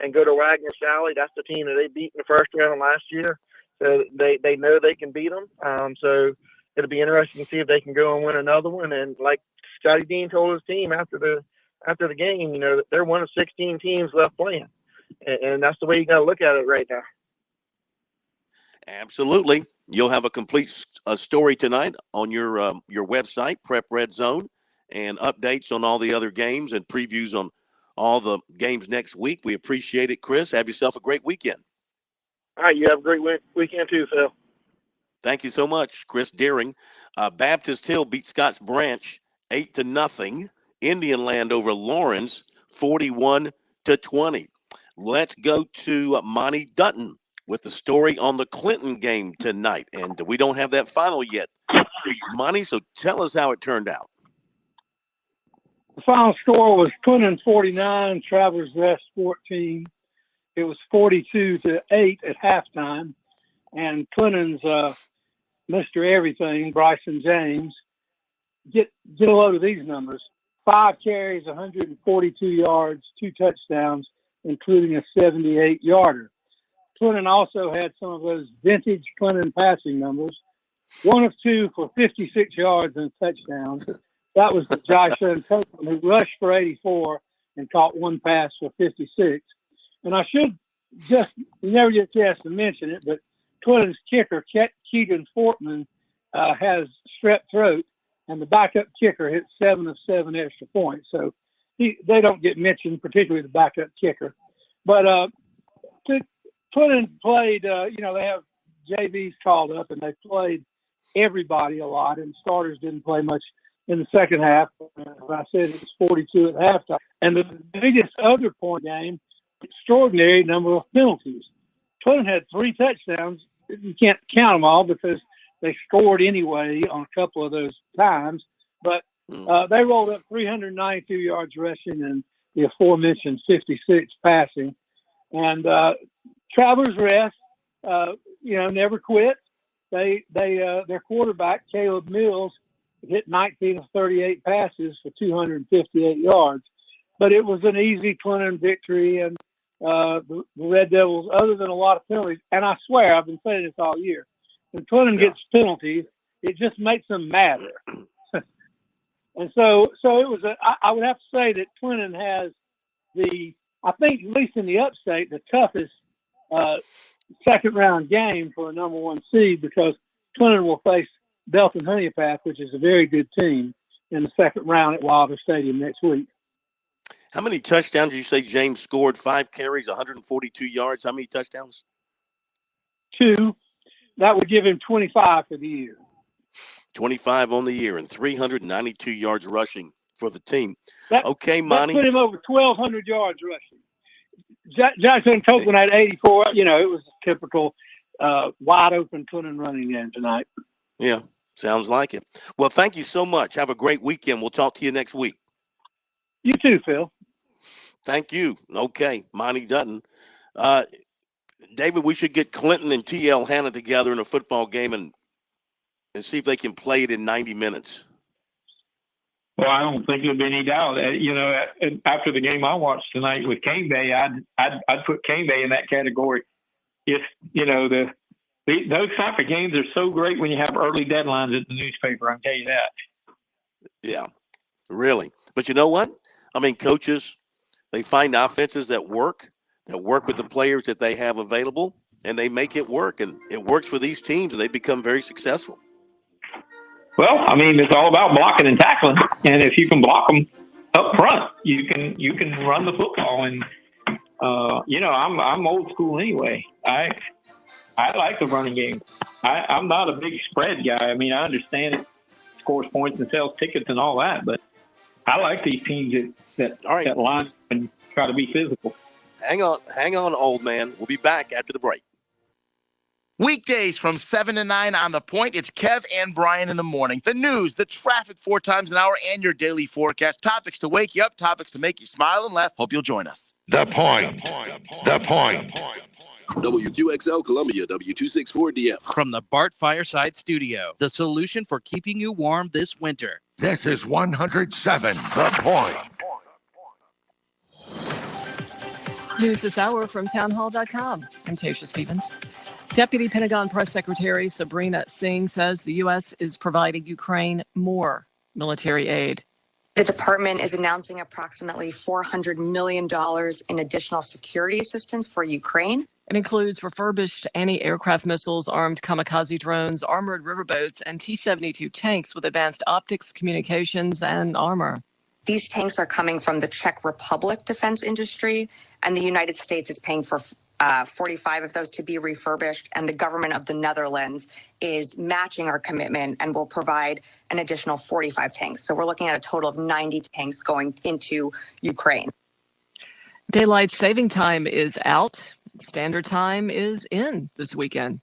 and go to Wagner Sally. That's the team that they beat in the first round last year. So they know they can beat them. So it'll be interesting to see if they can go and win another one. And like Scotty Dean told his team after the game, they're one of 16 teams left playing. And that's the way you got to look at it right now. Absolutely. You'll have a complete story tonight on your website, Prep Red Zone, and updates on all the other games and previews on all the games next week. We appreciate it, Chris. Have yourself a great weekend. All right, you have a great weekend too, Phil. Thank you so much, Chris Deering. Baptist Hill beat Scotts Branch 8-0. Indian Land over Lawrence 41-20. Let's go to Monty Dutton with the story on the Clinton game tonight. And we don't have that final yet, Monty, so tell us how it turned out. The final score was Clinton 49, Travelers Rest 14. It was 42-8 at halftime. And Clinton's Mr. Everything, Bryson James, get a load of these numbers. 5 carries, 142 yards, 2 touchdowns, including a 78-yarder. Clinton also had some of those vintage Clinton passing numbers. 1 of 2 for 56 yards and a touchdown. That was Jyshawn Copeland, who rushed for 84 and caught 1 pass for 56. And I should just, you never get a chance to mention it, but Clinton's kicker, Keegan Fortman, has strep throat, and the backup kicker hit 7 of 7 extra points. So they don't get mentioned, particularly the backup kicker. But Clinton played, they have JVs called up, and they played everybody a lot, and starters didn't play much in the second half. As I said, it was 42 at halftime. And the biggest other point game, extraordinary number of penalties. Clinton had 3 touchdowns. You can't count them all because they scored anyway on a couple of those times. But they rolled up 392 yards rushing and the aforementioned 56 passing. And Travelers Rest, never quit. Their quarterback, Caleb Mills, hit 19 of 38 passes for 258 yards. But it was an easy Clinton victory, and the Red Devils, other than a lot of penalties, and I swear I've been saying this all year, when Clinton gets penalties, it just makes them madder. And so it was. I would have to say that Clinton has I think at least in the upstate, the toughest second round game for a number 1 seed, because Clinton will face Belton Honeypath, which is a very good team, in the second round at Wilder Stadium next week. How many touchdowns did you say James scored? 5 carries, 142 yards. How many touchdowns? 2. That would give him 25 for the year. 25 on the year and 392 yards rushing for the team. Okay, Monty. That put him over 1,200 yards rushing. Jackson Copeland had 84. It was a typical wide open Clinton running game tonight. Yeah, sounds like it. Well, thank you so much. Have a great weekend. We'll talk to you next week. You too, Phil. Thank you. Okay, Monty Dutton. David, we should get Clinton and T.L. Hanna together in a football game and see if they can play it in 90 minutes. Well, I don't think there'd be any doubt. After the game I watched tonight with Cane Bay, I'd put Cane Bay in that category. If those type of games are so great when you have early deadlines at the newspaper, I can tell you that. Yeah, really. But you know what? I mean, coaches, they find offenses that work with the players that they have available, and they make it work. And it works for these teams, and they become very successful. Well, I mean, it's all about blocking and tackling, and if you can block them up front, you can run the football. And I'm old school anyway. I like the running game. I'm not a big spread guy. I mean, I understand it scores points and sells tickets and all that, but I like these teams that line and try to be physical. Hang on, old man. We'll be back after the break. Weekdays from 7 to 9 on The Point. It's Kev and Brian in the morning. The news, the traffic 4 times an hour, and your daily forecast. Topics to wake you up, topics to make you smile and laugh. Hope you'll join us. The Point. The Point. WQXL Columbia, W264DF. From the Bart Fireside Studio, the solution for keeping you warm this winter. This is 107 The Point. News this hour from townhall.com. I'm Tasha Stevens. Deputy Pentagon Press Secretary Sabrina Singh says the U.S. is providing Ukraine more military aid. The department is announcing approximately $400 million in additional security assistance for Ukraine. It includes refurbished anti-aircraft missiles, armed kamikaze drones, armored riverboats, and T-72 tanks with advanced optics, communications, and armor. These tanks are coming from the Czech Republic defense industry, and the United States is paying for 45 of those to be refurbished, and the government of the Netherlands is matching our commitment and will provide an additional 45 tanks. So we're looking at a total of 90 tanks going into Ukraine. Daylight saving time is out. Standard time is in this weekend.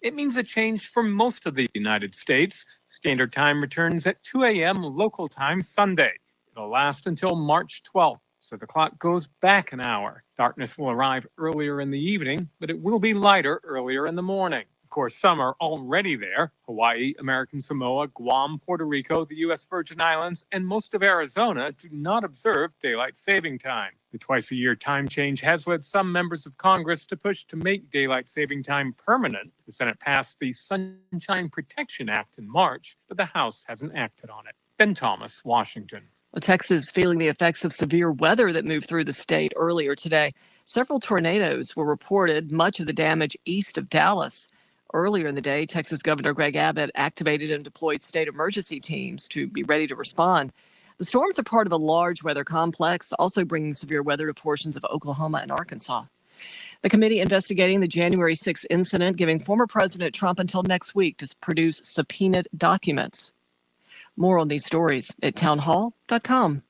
It means a change for most of the United States. Standard time returns at 2 a.m. local time Sunday. It'll last until March 12th, so the clock goes back an hour. Darkness will arrive earlier in the evening, but it will be lighter earlier in the morning. Of course, some are already there. Hawaii, American Samoa, Guam, Puerto Rico, the U.S. Virgin Islands, and most of Arizona do not observe daylight saving time. The twice-a-year time change has led some members of Congress to push to make daylight saving time permanent. The Senate passed the Sunshine Protection Act in March, but the House hasn't acted on it. Ben Thomas, Washington. Well, Texas feeling the effects of severe weather that moved through the state earlier today. Several tornadoes were reported, much of the damage east of Dallas. Earlier in the day, Texas Governor Greg Abbott activated and deployed state emergency teams to be ready to respond. The storms are part of a large weather complex, also bringing severe weather to portions of Oklahoma and Arkansas. The committee investigating the January 6th incident, giving former President Trump until next week to produce subpoenaed documents. More on these stories at townhall.com.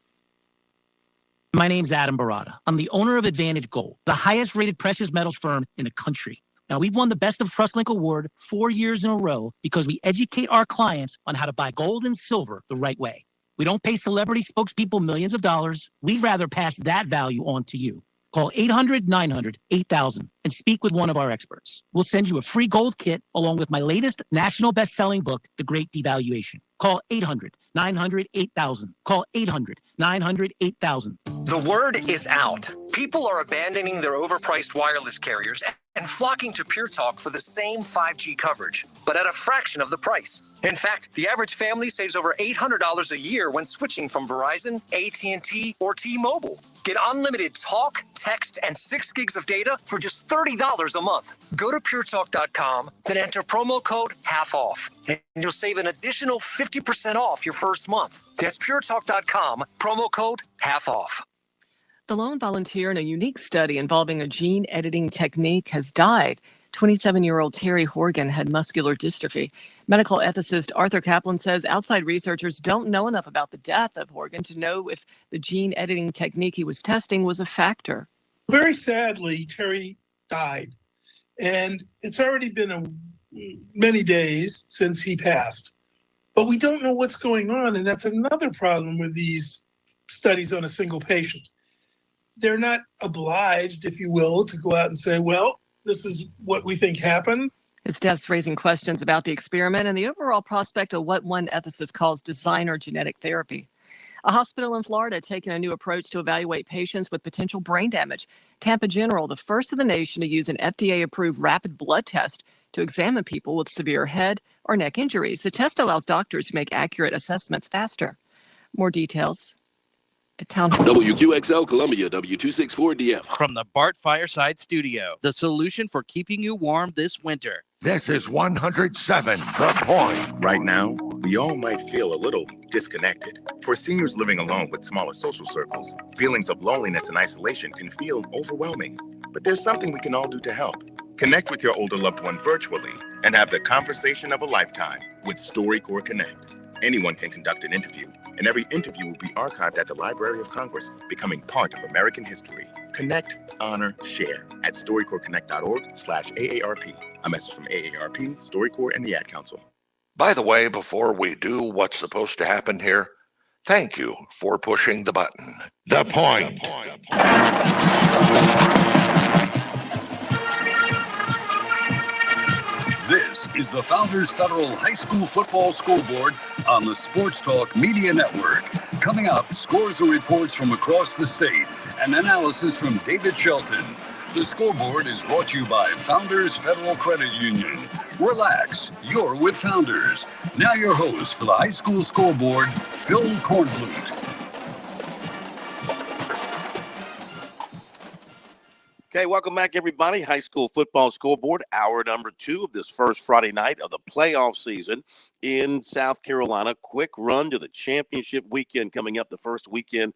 My name's Adam Barada. I'm the owner of Advantage Gold, the highest rated precious metals firm in the country. Now, we've won the Best of TrustLink award 4 years in a row because we educate our clients on how to buy gold and silver the right way. We don't pay celebrity spokespeople millions of dollars. We'd rather pass that value on to you. Call 800-900-8000 and speak with one of our experts. We'll send you a free gold kit along with my latest national best-selling book, The Great Devaluation. Call 800-900-8000. Call 800-900-8000. The word is out. People are abandoning their overpriced wireless carriers and flocking to Pure Talk for the same 5G coverage, but at a fraction of the price. In fact, the average family saves over $800 a year when switching from Verizon, AT&T, or T-Mobile. Get unlimited talk, text, and 6 gigs of data for just $30 a month. Go to puretalk.com, then enter promo code HALF-OFF, and you'll save an additional 50% off your first month. That's puretalk.com, promo code HALF-OFF. The lone volunteer in a unique study involving a gene editing technique has died. 27-year-old Terry Horgan had muscular dystrophy. Medical ethicist Arthur Kaplan says outside researchers don't know enough about the death of Horgan to know if the gene editing technique he was testing was a factor. Very sadly, Terry died. And it's already been many days since he passed. But we don't know what's going on, and that's another problem with these studies on a single patient. They're not obliged, if you will, to go out and say, well, this is what we think happened. His death's raising questions about the experiment and the overall prospect of what one ethicist calls designer genetic therapy. A hospital in Florida taking a new approach to evaluate patients with potential brain damage. Tampa General, the first in the nation to use an FDA-approved rapid blood test to examine people with severe head or neck injuries. The test allows doctors to make accurate assessments faster. More details at Town Hall. WQXL Columbia, W264DF. From the Bart Fireside Studio, the solution for keeping you warm this winter. This is 107 The Point. Right now, we all might feel a little disconnected. For seniors living alone with smaller social circles, feelings of loneliness and isolation can feel overwhelming. But there's something we can all do to help. Connect with your older loved one virtually and have the conversation of a lifetime with StoryCorps Connect. Anyone can conduct an interview, and every interview will be archived at the Library of Congress, becoming part of American history. Connect, honor, share at StoryCorpsConnect.org/AARP. A message from AARP, StoryCorps, and the Ad Council. By the way, before we do what's supposed to happen here, thank you for pushing the button. The Point. This is the Founders Federal High School Football Scoreboard on the Sports Talk Media Network. Coming up, scores and reports from across the state and analysis from David Shelton. The Scoreboard is brought to you by Founders Federal Credit Union. Relax, you're with Founders. Now your host for the High School Scoreboard, Phil Kornblut. Okay, welcome back, everybody. High School Football Scoreboard, hour number 2 of this first Friday night of the playoff season in South Carolina. Quick run to the championship weekend coming up, the first weekend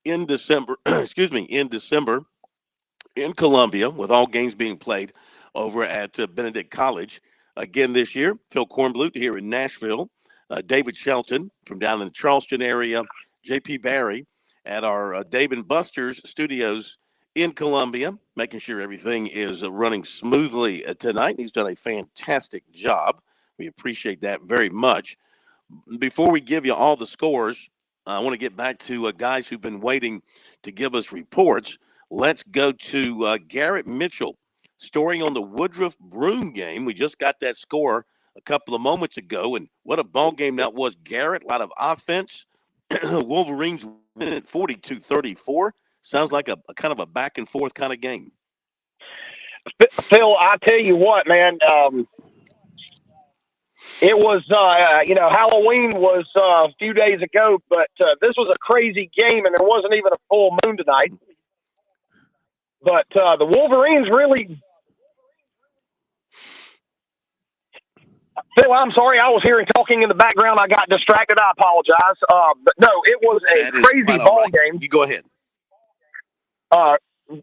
in December, in Columbia, with all games being played over at Benedict College. Again this year, Phil Kornblut here in Nashville, David Shelton from down in the Charleston area, J.P. Barry at our Dave & Buster's studios in Columbia, making sure everything is running smoothly tonight. He's done a fantastic job. We appreciate that very much. Before we give you all the scores, I want to get back to guys who've been waiting to give us reports. Let's go to Garrett Mitchell, story on the Woodruff Broome game. We just got that score a couple of moments ago, and what a ball game that was, Garrett. A lot of offense. Wolverines win at 42-34. Sounds like a kind of a back and forth kind of game. Phil, I tell you what, man, it was, Halloween was a few days ago, but this was a crazy game, and there wasn't even a full moon tonight. But the Wolverines really... Phil, I'm sorry. I was hearing talking in the background. I got distracted. I apologize. But no, it was a crazy ball game. You go ahead.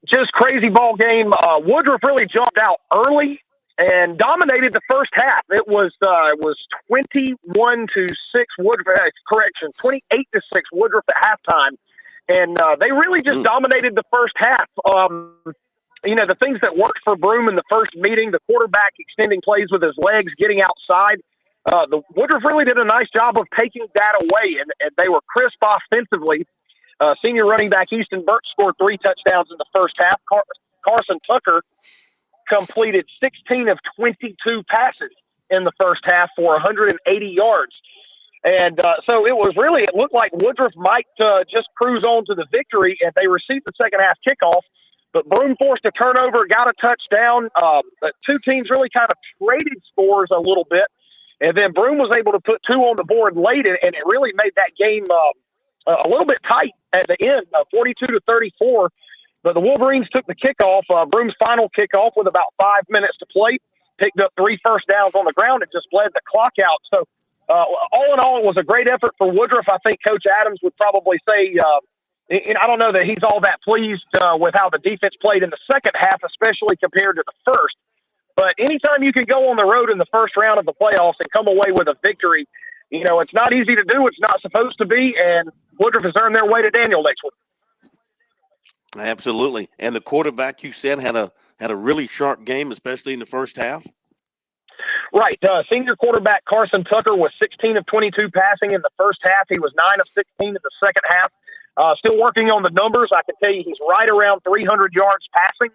Just crazy ball game. Woodruff really jumped out early and dominated the first half. It was 21-6 Woodruff. 28-6 Woodruff at halftime, and they really just dominated the first half. The things that worked for Broome in the first meeting, the quarterback extending plays with his legs, getting outside. The Woodruff really did a nice job of taking that away, and they were crisp offensively. Senior running back Easton Burke scored 3 touchdowns in the first half. Carson Tucker completed 16 of 22 passes in the first half for 180 yards. And so it looked like Woodruff might just cruise on to the victory, and they received the second half kickoff. But Broome forced a turnover, got a touchdown. The two teams really kind of traded scores a little bit. And then Broome was able to put 2 on the board late, and it really made that game a little bit tight at the end, 42-34. But the Wolverines took the kickoff, Broome's final kickoff, with about 5 minutes to play, picked up 3 first downs on the ground and just bled the clock out. So all in all, it was a great effort for Woodruff. I think Coach Adams would probably say I don't know that he's all that pleased with how the defense played in the second half, especially compared to the first. But anytime you can go on the road in the first round of the playoffs and come away with a victory, it's not easy to do. It's not supposed to be, and Woodruff has earned their way to Daniel next week. Absolutely. And the quarterback, you said, had a really sharp game, especially in the first half. Right. Senior quarterback Carson Tucker was 16 of 22 passing in the first half. He was 9 of 16 in the second half. Still working on the numbers. I can tell you he's right around 300 yards passing,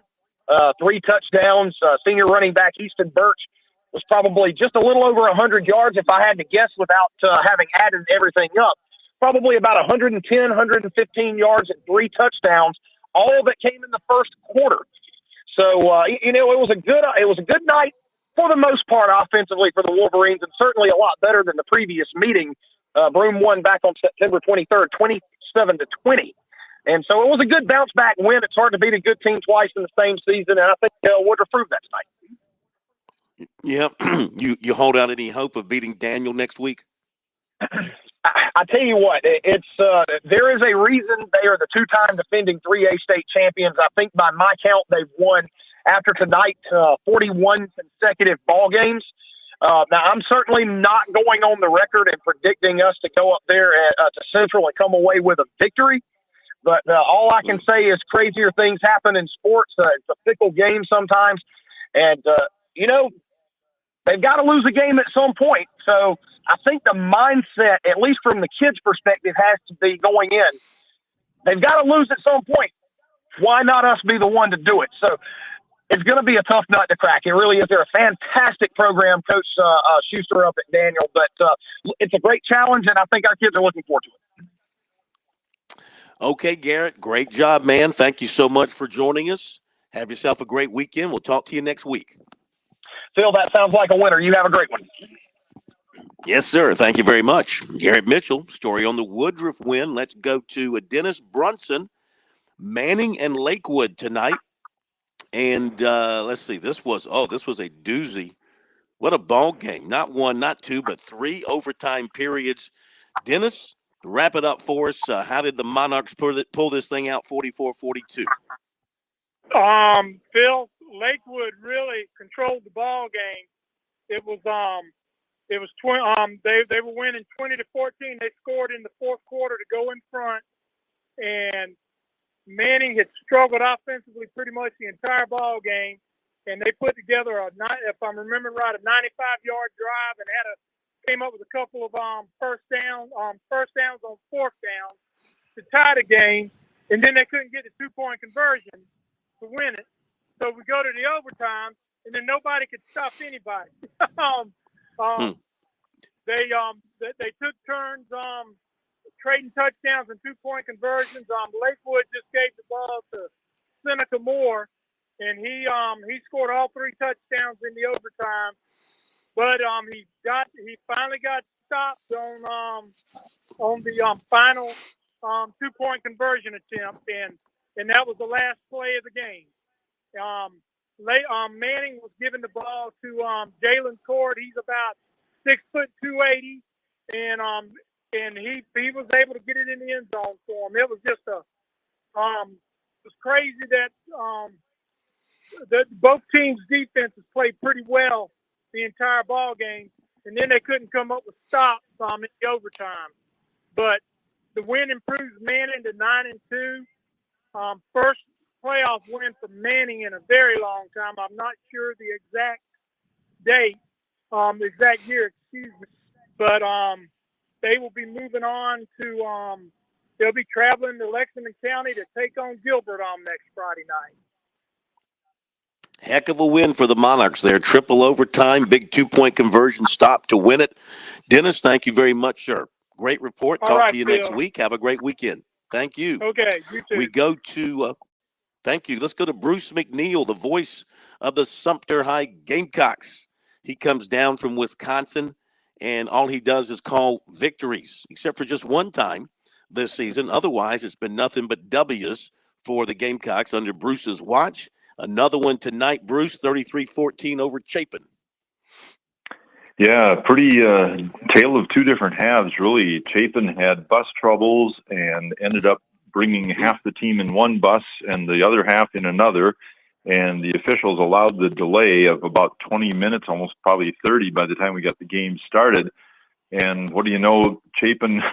3 touchdowns. Senior running back Easton Birch was probably just a little over 100 yards, if I had to guess, without having added everything up. Probably about 110, 115 yards and 3 touchdowns, all that came in the first quarter. So, it was a good night for the most part offensively for the Wolverines, and certainly a lot better than the previous meeting. Broome won back on September 23rd, 27-20. And so it was a good bounce back win. It's hard to beat a good team twice in the same season, and I think Woodruff proved that tonight. Yeah. You hold out any hope of beating Daniel next week? I tell you what, it's there is a reason they are the 2-time defending 3A state champions. I think by my count, they've won after tonight 41 consecutive ball games. Now, I'm certainly not going on the record and predicting us to go up there to Central and come away with a victory. But all I can say is crazier things happen in sports. It's a fickle game sometimes. And, they've got to lose a game at some point. So I think the mindset, at least from the kids' perspective, has to be going in. They've got to lose at some point. Why not us be the one to do it? So it's going to be a tough nut to crack. It really is. They're a fantastic program, Coach Schuster up at Daniel. But it's a great challenge, and I think our kids are looking forward to it. Okay, Garrett, great job, man. Thank you so much for joining us. Have yourself a great weekend. We'll talk to you next week. Phil, that sounds like a winner. You have a great one. Yes, sir. Thank you very much. Garrett Mitchell, story on the Woodruff win. Let's go to Dennis Brunson, Manning and Lakewood tonight. And let's see, this was a doozy. What a ball game. Not 1, not 2, but 3 overtime periods. Dennis, wrap it up for us. How did the Monarchs pull this thing out 44-42? Phil, Lakewood really controlled the ball game. They were winning 20-14. They scored in the fourth quarter to go in front, and Manning had struggled offensively pretty much the entire ball game, and they put together if I'm remembering right, a 95-yard drive and came up with a couple of first downs on fourth down to tie the game, and then they couldn't get the 2-point conversion to win it. So we go to the overtime, and then nobody could stop anybody. They took turns trading touchdowns and 2-point conversions. Lakewood just gave the ball to Seneca Moore, and he scored all 3 touchdowns in the overtime. But he finally got stopped on the final 2-point conversion attempt, and that was the last play of the game. Manning was giving the ball to Jalen Cord. He's about 6 foot 280, and he was able to get it in the end zone for him. It was just it was crazy that both teams' defenses played pretty well the entire ball game, and then they couldn't come up with stops in the overtime. But the win improves Manning to 9-2. First playoff win for Manning in a very long time. I'm not sure the exact date, exact year, but they will be moving on to they'll be traveling to Lexington County to take on Gilbert next Friday night. Heck of a win for the Monarchs there. Triple overtime, big 2-point conversion stop to win it. Dennis, thank you very much, sir. Great report. Talk to you next week. Have a great weekend. Thank you. Okay, you too. We go to, thank you. Let's go to Bruce McNeil, the voice of the Sumter High Gamecocks. He comes down from Wisconsin, and all he does is call victories, except for just one time this season. Otherwise, it's been nothing but W's for the Gamecocks under Bruce's watch. Another one tonight, Bruce, 33-14 over Chapin. Yeah, pretty tale of 2 different halves, really. Chapin had bus troubles and ended up bringing half the team in one bus and the other half in another. And the officials allowed the delay of about 20 minutes, almost probably 30 by the time we got the game started. And what do you know, Chapin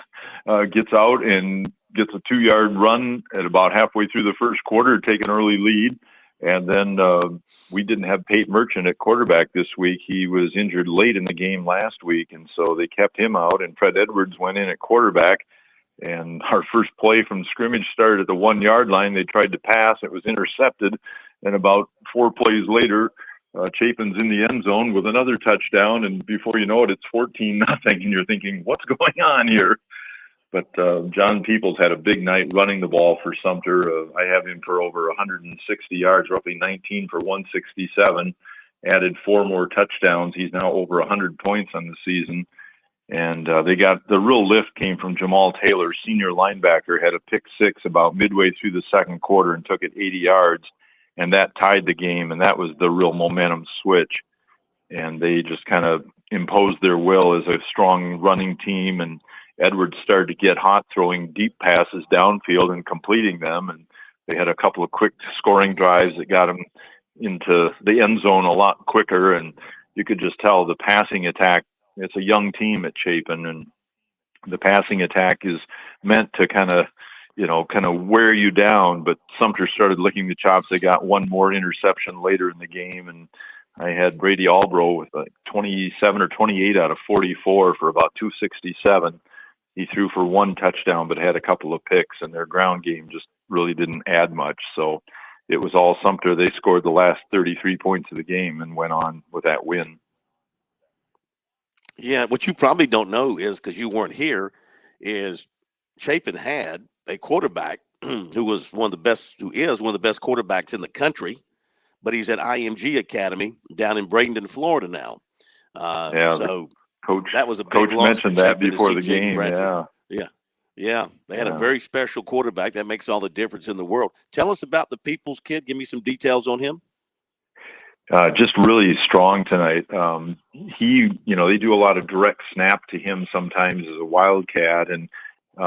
gets out and gets a 2-yard run at about halfway through the first quarter, take an early lead. And then we didn't have Peyton Merchant at quarterback this week. He was injured late in the game last week, and so they kept him out, and Fred Edwards went in at quarterback. And our first play from scrimmage started at the 1-yard line. They tried to pass. It was intercepted. And about 4 plays later, Chapin's in the end zone with another touchdown. And before you know it, it's 14-0. And you're thinking, what's going on here? But John Peoples had a big night running the ball for Sumter. I have him for over 160 yards, roughly 19 for 167. Added 4 more touchdowns. He's now over 100 points on the season. And they got the real lift came from Jamal Taylor, senior linebacker, had a pick 6 about midway through the second quarter and took it 80 yards. And that tied the game. And that was the real momentum switch. And they just kind of imposed their will as a strong running team. And Edwards started to get hot, throwing deep passes downfield and completing them. And they had a couple of quick scoring drives that got them into the end zone a lot quicker. And you could just tell the passing attack, it's a young team at Chapin, and the passing attack is meant to kind of wear you down. But Sumter started licking the chops. They got 1 more interception later in the game. And I had Brady Albro with like 27 or 28 out of 44 for about 267. He threw for 1 touchdown, but had a couple of picks, and their ground game just really didn't add much. So it was all Sumter. They scored the last 33 points of the game and went on with that win. Yeah, what you probably don't know is, because you weren't here, is Chapin had a quarterback who is one of the best quarterbacks in the country, but he's at IMG Academy down in Bradenton, Florida now. So Coach, that was a big Coach loss mentioned that before the game. Yeah. They had a very special quarterback that makes all the difference in the world. Tell us about the Peoples kid. Give me some details on him. Just really strong tonight. They do a lot of direct snap to him sometimes as a wildcat, and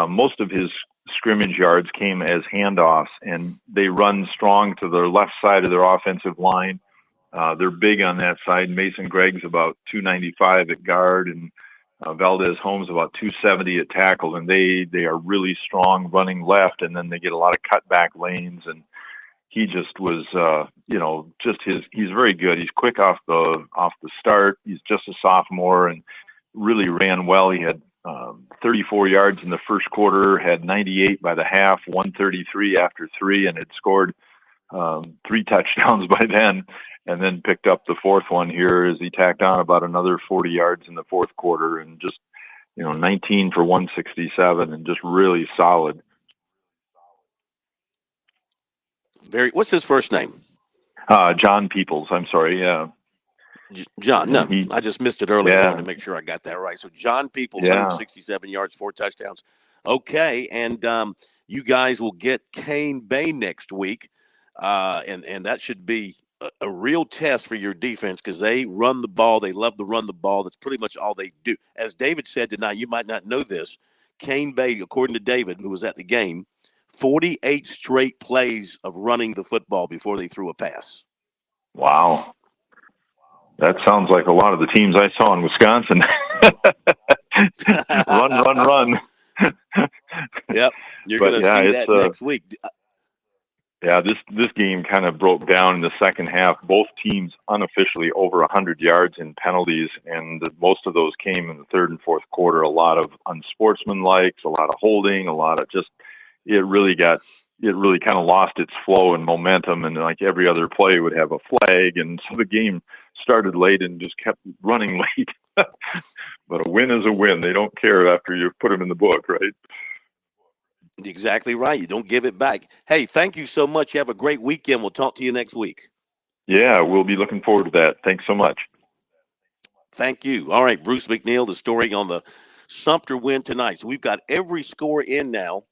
most of his scrimmage yards came as handoffs, and they run strong to the left side of their offensive line. They're big on that side. Mason Gregg's about 295 at guard, and Valdez Holmes about 270 at tackle, and they are really strong running left, and then they get a lot of cutback lanes, and he just was, he's very good. He's quick off the start. He's just a sophomore and really ran well. He had 34 yards in the first quarter, had 98 by the half, 133 after 3, and had scored 3 touchdowns by then, and then picked up the 4th one here as he tacked on about another 40 yards in the 4th quarter, and just 19 for 167, and just really solid. What's his first name? John Peoples. I'm sorry. Yeah. John. No, I just missed it earlier. Yeah. I wanted to make sure I got that right. So John Peoples, 167 yards, 4 touchdowns. Okay, and you guys will get Cane Bay next week, and that should be a real test for your defense because they run the ball. They love to run the ball. That's pretty much all they do. As David said tonight, you might not know this, Cane Bay, according to David, who was at the game, 48 straight plays of running the football before they threw a pass. Wow. That sounds like a lot of the teams I saw in Wisconsin. Run. Yep. You're going to see that next week. Yeah, this game kind of broke down in the second half. Both teams unofficially over 100 yards in penalties, and most of those came in the 3rd and 4th quarter. A lot of unsportsmanlike, a lot of holding, a lot of just it really kind of lost its flow and momentum, and like every other play would have a flag, and so the game started late and just kept running late. But a win is a win. They don't care after you put them in the book, right? Exactly right. You don't give it back. Hey, thank you so much. You have a great weekend. We'll talk to you next week. Yeah, we'll be looking forward to that. Thanks so much. Thank you. All right, Bruce McNeil, the story on the Sumter win tonight. So we've got every score in now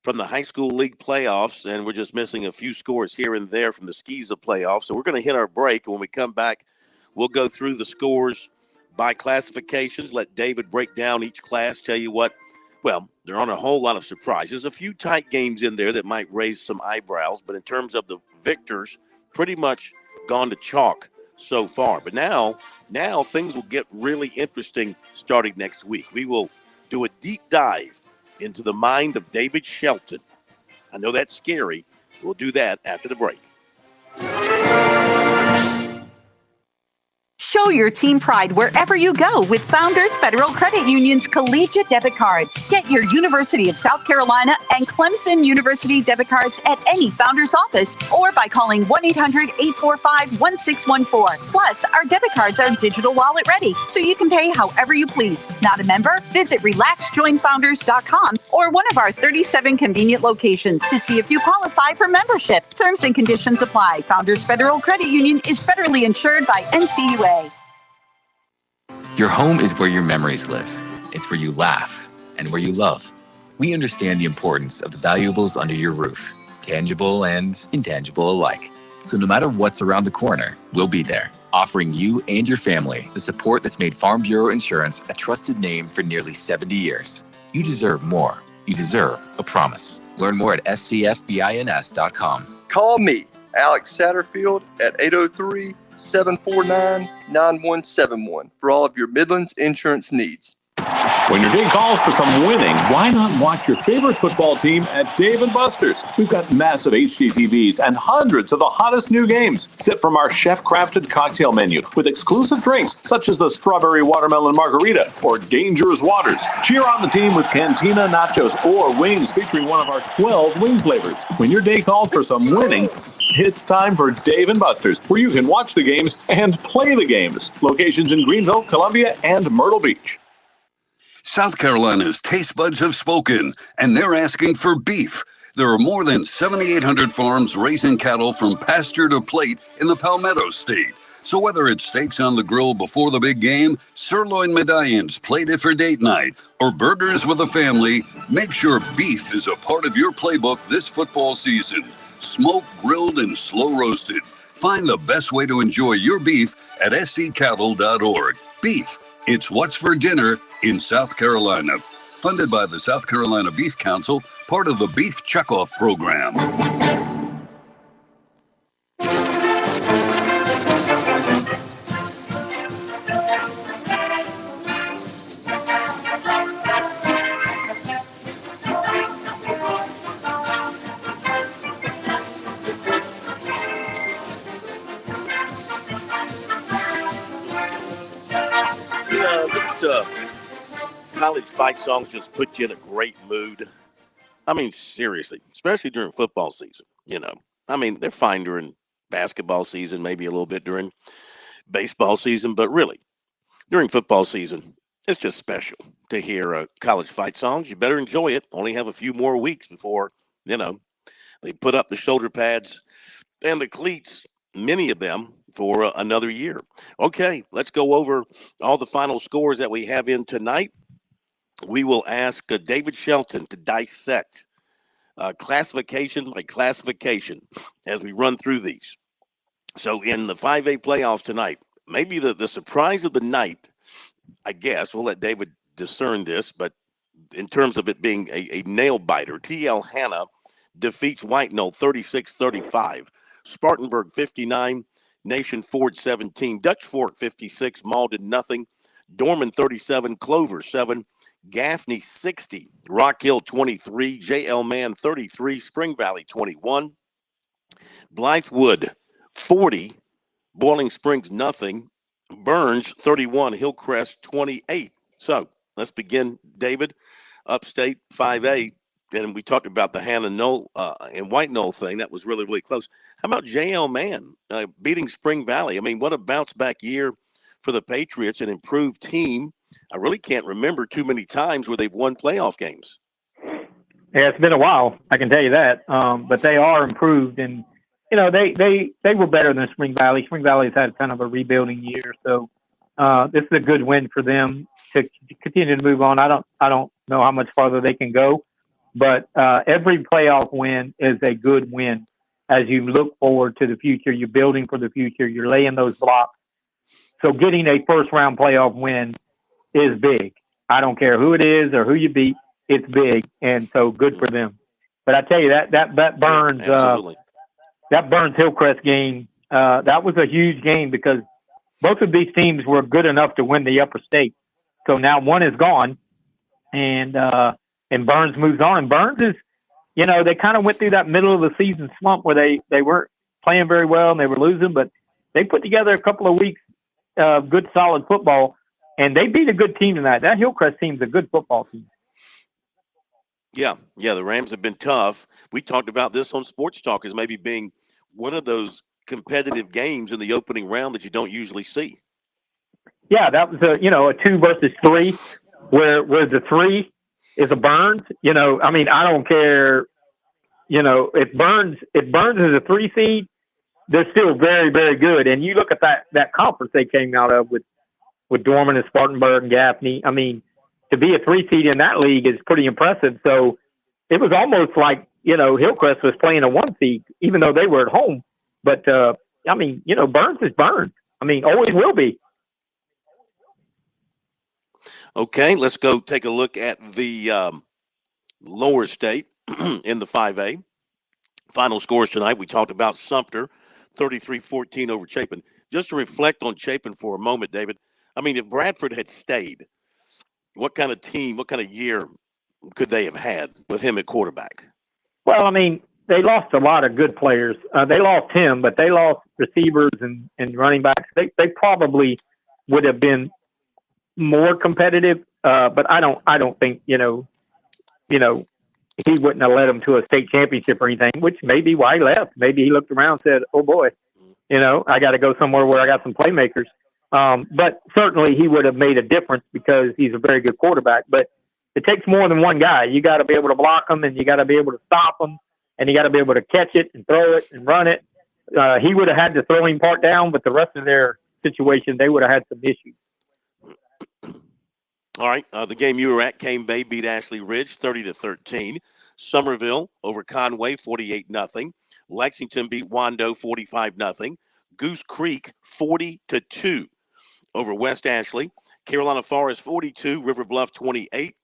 from the high school league playoffs, and we're just missing a few scores here and there from the SCISA playoffs. So we're going to hit our break, and when we come back, we'll go through the scores by classifications, let David break down each class, tell you what. Well, there aren't a whole lot of surprises. A few tight games in there that might raise some eyebrows, but in terms of the victors, pretty much gone to chalk so far. But now things will get really interesting starting next week. We will do a deep dive into the mind of David Shelton. I know that's scary. We'll do that after the break. Show your team pride wherever you go with Founders Federal Credit Union's collegiate debit cards. Get your University of South Carolina and Clemson University debit cards at any Founders office or by calling 1-800-845-1614. Plus, our debit cards are digital wallet ready, so you can pay however you please. Not a member? Visit relaxjoinfounders.com or one of our 37 convenient locations to see if you qualify for membership. Terms and conditions apply. Founders Federal Credit Union is federally insured by NCUA. Your home is where your memories live. It's where you laugh and where you love. We understand the importance of the valuables under your roof, tangible and intangible alike. So no matter what's around the corner, we'll be there, offering you and your family the support that's made Farm Bureau Insurance a trusted name for nearly 70 years. You deserve more. You deserve a promise. Learn more at scfbins.com. Call me, Alex Satterfield, at 803-749-9171 for all of your Midlands insurance needs. When your day calls for some winning, why not watch your favorite football team at Dave & Buster's? We've got massive HD TVs and hundreds of the hottest new games. Sip from our chef-crafted cocktail menu with exclusive drinks such as the Strawberry Watermelon Margarita or Dangerous Waters. Cheer on the team with Cantina Nachos or wings featuring one of our 12 wing flavors. When your day calls for some winning, it's time for Dave & Buster's, where you can watch the games and play the games. Locations in Greenville, Columbia, and Myrtle Beach. South Carolina's taste buds have spoken, and they're asking for beef. There are more than 7,800 farms raising cattle from pasture to plate in the Palmetto State. So whether it's steaks on the grill before the big game, sirloin medallions plated for date night, or burgers with the family, make sure beef is a part of your playbook this football season. Smoked, grilled, and slow roasted. Find the best way to enjoy your beef at scattle.org. Beef, it's what's for dinner in South Carolina. Funded by the South Carolina Beef Council, part of the Beef Checkoff Program. College fight songs just put you in a great mood. I mean, seriously, especially during football season, you know. I mean, they're fine during basketball season, maybe a little bit during baseball season, but really during football season, it's just special to hear college fight songs. You better enjoy it. Only have a few more weeks before, they put up the shoulder pads and the cleats, many of them, for another year. Okay, let's go over all the final scores that we have in tonight. We will ask David Shelton to dissect classification by classification as we run through these. So in the 5A playoffs tonight, maybe the surprise of the night, I guess, we'll let David discern this, but in terms of it being a nail biter, TL Hanna defeats White Knoll 36-35. Spartanburg 59, Nation Ford 17, Dutch Fork 56, Malden nothing, Dorman 37, Clover 7, Gaffney 60, Rock Hill 23, JL Man 33, Spring Valley 21, Blythewood 40, Boiling Springs nothing, Burns 31, Hillcrest 28. So let's begin, David. Upstate 5A, and we talked about the Hannah Knoll and White Knoll thing. That was really, really close. How about JL Man beating Spring Valley? I mean, what a bounce back year for the Patriots, an improved team. I really can't remember too many times where they've won playoff games. Yeah, it's been a while, I can tell you that. But they are improved, and they were better than Spring Valley. Spring Valley's had kind of a rebuilding year, so this is a good win for them to continue to move on. I don't know how much farther they can go, but every playoff win is a good win. As you look forward to the future, you're building for the future, you're laying those blocks. So getting a first-round playoff win is big. I don't care who it is or who you beat, it's big, and so good for them. But I tell you, that Burns that Burns Hillcrest game, that was a huge game because both of these teams were good enough to win the upper state. So now one is gone, and Burns moves on. And Burns is, they kind of went through that middle of the season slump where they weren't playing very well and they were losing, but they put together a couple of weeks of good, solid football, and they beat a good team tonight. That Hillcrest team's a good football team. Yeah, the Rams have been tough. We talked about this on Sports Talk as maybe being one of those competitive games in the opening round that you don't usually see. Yeah, that was a 2 versus 3, where the 3 is a Burns. I mean, I don't care. If Burns is a 3 seed, they're still very, very good. And you look at that conference they came out of with Dorman and Spartanburg and Gaffney. I mean, to be a 3 seed in that league is pretty impressive. So it was almost like Hillcrest was playing a 1 seed, even though they were at home. But I mean, Burns is Burns. I mean, always will be. Okay, let's go take a look at the lower state in the 5A. Final scores tonight. We talked about Sumter, 33-14 over Chapin. Just to reflect on Chapin for a moment, David, I mean, if Bradford had stayed, what kind of team, what kind of year could they have had with him at quarterback? Well, I mean, they lost a lot of good players. They lost him, but they lost receivers and running backs. They probably would have been more competitive, but I don't think he wouldn't have led them to a state championship or anything, which may be why he left. Maybe he looked around and said, oh boy, I got to go somewhere where I got some playmakers. But certainly he would have made a difference because he's a very good quarterback. But it takes more than one guy. You got to be able to block them, and you got to be able to stop them, and you got to be able to catch it and throw it and run it. He would have had the throwing part down, but the rest of their situation, they would have had some issues. All right, the game you were at, Cane Bay beat Ashley Ridge 30-13. Somerville over Conway 48-0. Lexington beat Wando 45-0. Goose Creek 40-2 over West Ashley. Carolina Forest 42, River Bluff 28.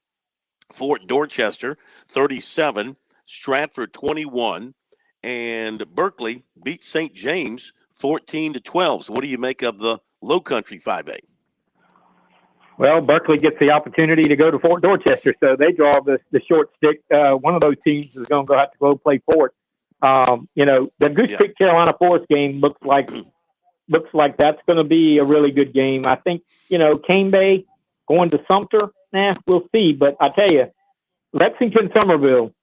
Fort Dorchester 37, Stratford 21, and Berkeley beat St. James 14-12. So what do you make of the Low Country 5A? Well, Berkeley gets the opportunity to go to Fort Dorchester, so they draw the short stick. One of those teams is going to have to go play Fort. The Goose Creek Carolina Forest game looks like that's going to be a really good game. I think Cane Bay going to Sumter, we'll see. But I tell you, Lexington Somerville,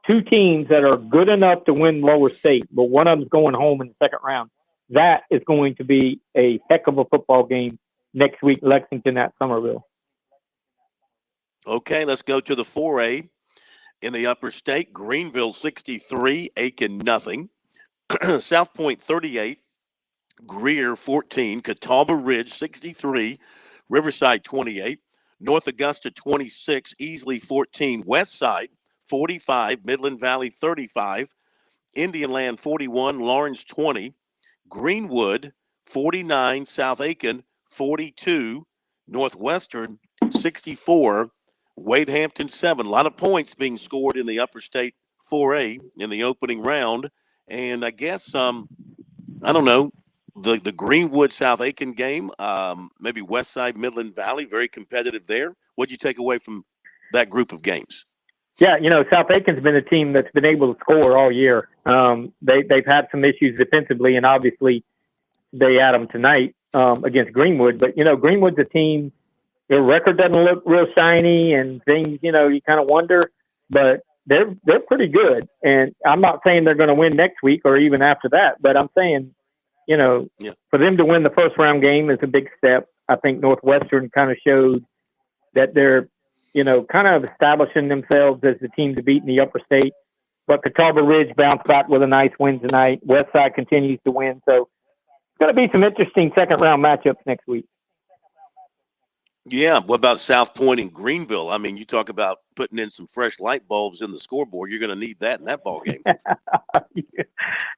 two teams that are good enough to win Lower State, but one of them's going home in the second round. That is going to be a heck of a football game next week, Lexington at Summerville. Okay, let's go to the 4A. In the upper state, Greenville 63, Aiken nothing. South Point 38, Greer 14, Catawba Ridge 63, Riverside 28, North Augusta 26, Easley 14, Westside 45, Midland Valley 35, Indianland 41, Lawrence 20, Greenwood 49, South Aiken 42, Northwestern 64, Wade Hampton 7. A lot of points being scored in the upper state 4A in the opening round. And I guess, I don't know, the Greenwood South Aiken game, maybe Westside Midland Valley, very competitive there. What'd you take away from that group of games? Yeah, South Aiken's been a team that's been able to score all year. They've had some issues defensively, and obviously they had them tonight against Greenwood. But, Greenwood's a team, their record doesn't look real shiny and things, you kind of wonder. But they're pretty good. And I'm not saying they're going to win next week or even after that, but I'm saying, for them to win the first round game is a big step. I think Northwestern kind of showed that they're, kind of establishing themselves as the team to beat in the upper state. But Catawba Ridge bounced back with a nice win tonight. Westside continues to win. So it's going to be some interesting second round matchups next week. Yeah. What about South Point and Greenville? I mean, you talk about putting in some fresh light bulbs in the scoreboard. You're going to need that in that ball game.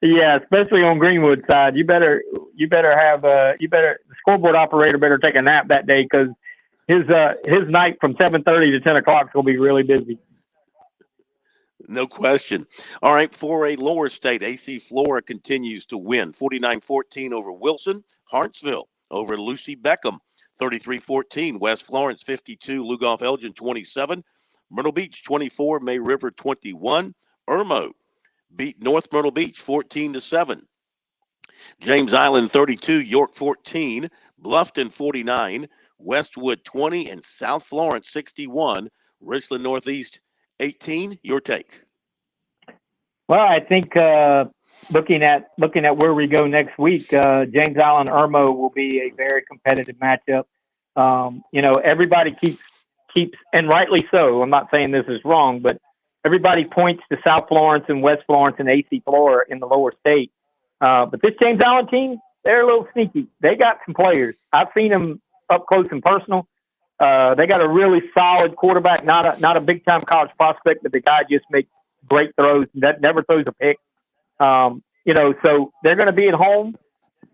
Yeah, especially on Greenwood side. The scoreboard operator better take a nap that day, because his night from 7:30 to 10 o'clock is going to be really busy. No question. All right, 4A Lower State, AC Flora continues to win. 49-14 over Wilson. Hartsville over Lucy Beckham. 33-14. West Florence 52. Lugoff Elgin 27. Myrtle Beach 24. May River 21. Irmo beat North Myrtle Beach 14-7. James Island 32. York 14. Bluffton 49. Westwood 20. And South Florence 61. Richland Northeast 18. Your take? Well, I think looking at where we go next week, James Island Irmo will be a very competitive matchup. Everybody keeps, and rightly so. I'm not saying this is wrong, but everybody points to South Florence and West Florence and AC Flora in the lower state. But this James Island team, they're a little sneaky. They got some players. I've seen them up close and personal. They got a really solid quarterback, not a big time college prospect, but the guy just makes great throws. That never throws a pick. So they're going to be at home.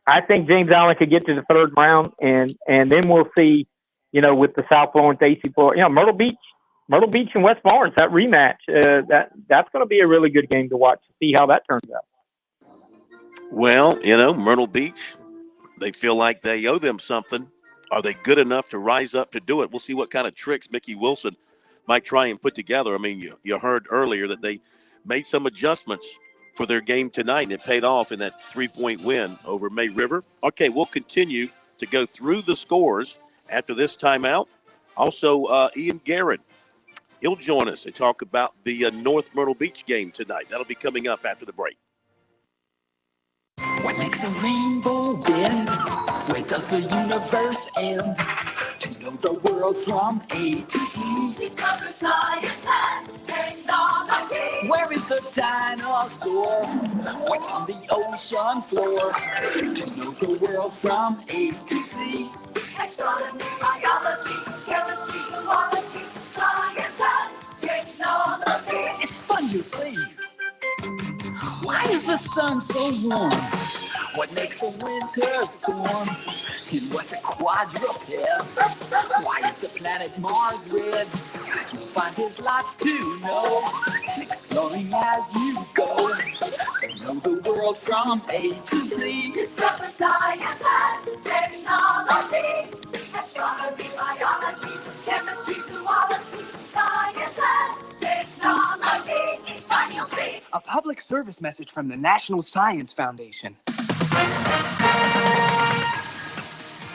I think James Island could get to the third round, and then we'll see, with the South Florence, AC Florida, Myrtle Beach and West Florence, that rematch, that's going to be a really good game to watch to see how that turns out. Well, Myrtle Beach, they feel like they owe them something. Are they good enough to rise up to do it? We'll see what kind of tricks Mickey Wilson might try and put together. I mean, you heard earlier that they made some adjustments for their game tonight, and it paid off in that 3-point win over May River. Okay, we'll continue to go through the scores after this timeout. Also, Ian Garrett, he'll join us to talk about the North Myrtle Beach game tonight. That'll be coming up after the break. What makes a rainbow bend? Where does the universe end? To know the world from A to Z. Discover science and technology. Where is the dinosaur? What's on the ocean floor? To know the world from A to Z. Astronomy, biology, chemistry, zoology, science and technology. It's fun, you see. Why is the sun so warm? What makes a winter storm? And what's a quadruped? Why is the planet Mars red? You'll find there's lots to know. Exploring as you go. To know the world from A to Z. Discover science and technology. Astronomy, biology, chemistry, zoology, science and technology. It's fun, you'll see. A public service message from the National Science Foundation.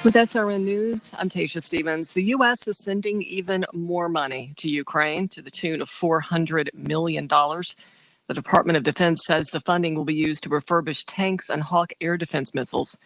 With SRN News, I'm Tasha Stevens. The U.S. is sending even more money to Ukraine to the tune of $400 million. The Department of Defense says the funding will be used to refurbish tanks and Hawk air defense missiles.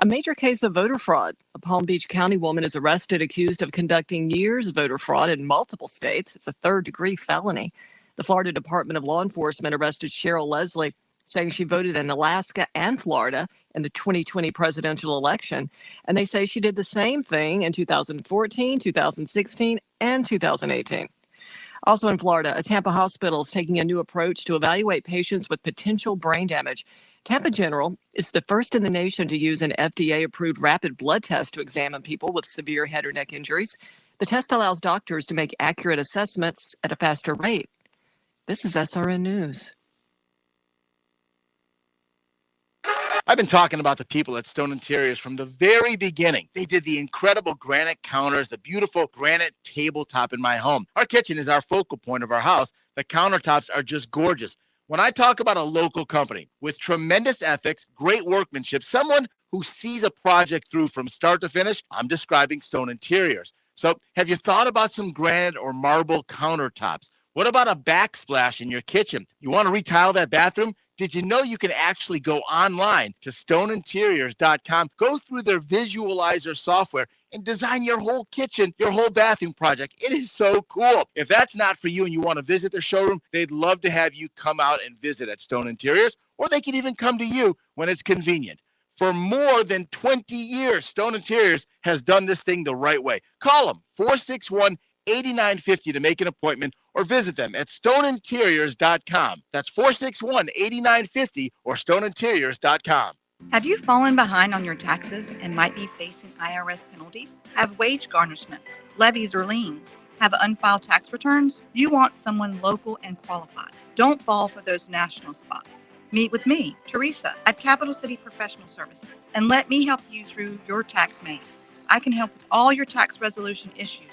A major case of voter fraud. A Palm Beach County woman is arrested accused of conducting years of voter fraud in multiple states. It's a third-degree felony. The Florida Department of Law Enforcement arrested Cheryl Leslie, saying she voted in Alaska and Florida in the 2020 presidential election. And they say she did the same thing in 2014, 2016, and 2018. Also in Florida, a Tampa hospital is taking a new approach to evaluate patients with potential brain damage. Tampa General is the first in the nation to use an FDA-approved rapid blood test to examine people with severe head or neck injuries. The test allows doctors to make accurate assessments at a faster rate. This is SRN News. I've been talking about the people at Stone Interiors from the very beginning. They did the incredible granite counters, the beautiful granite tabletop in my home. Our kitchen is our focal point of our house. The countertops are just gorgeous. When I talk about a local company with tremendous ethics, great workmanship, someone who sees a project through from start to finish, I'm describing Stone Interiors. So have you thought about some granite or marble countertops? What about a backsplash in your kitchen? You want to retile that bathroom? Did you know you can actually go online to stoneinteriors.com, go through their visualizer software, and design your whole kitchen, your whole bathroom project? It is so cool. If that's not for you and you want to visit their showroom, they'd love to have you come out and visit at Stone Interiors, or they can even come to you when it's convenient. For more than 20 years, Stone Interiors has done this thing the right way. Call them 461-8950 to make an appointment, or visit them at stoneinteriors.com. That's 461-8950 or stoneinteriors.com. Have you fallen behind on your taxes and might be facing IRS penalties? Have wage garnishments, levies, or liens? Have unfiled tax returns? You want someone local and qualified. Don't fall for those national spots. Meet with me, Teresa, at Capital City Professional Services, and let me help you through your tax maze. I can help with all your tax resolution issues.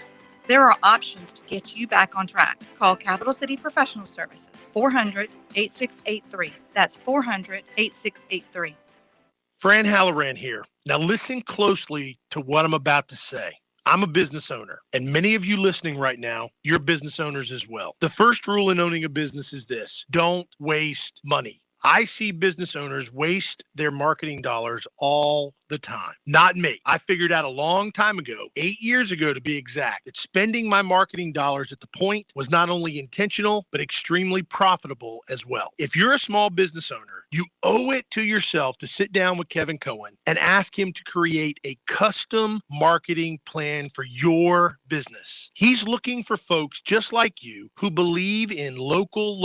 There are options to get you back on track. Call Capital City Professional Services, 400-8683. That's 400-8683. Fran Halloran here. Now listen closely to what I'm about to say. I'm a business owner, and many of you listening right now, you're business owners as well. The first rule in owning a business is this: don't waste money. I see business owners waste their marketing dollars all the time. Not me. I figured out a long time ago, 8 years ago to be exact, that spending my marketing dollars at the point was not only intentional, but extremely profitable as well. If you're a small business owner, you owe it to yourself to sit down with Kevin Cohen and ask him to create a custom marketing plan for your business. He's looking for folks just like you who believe in local,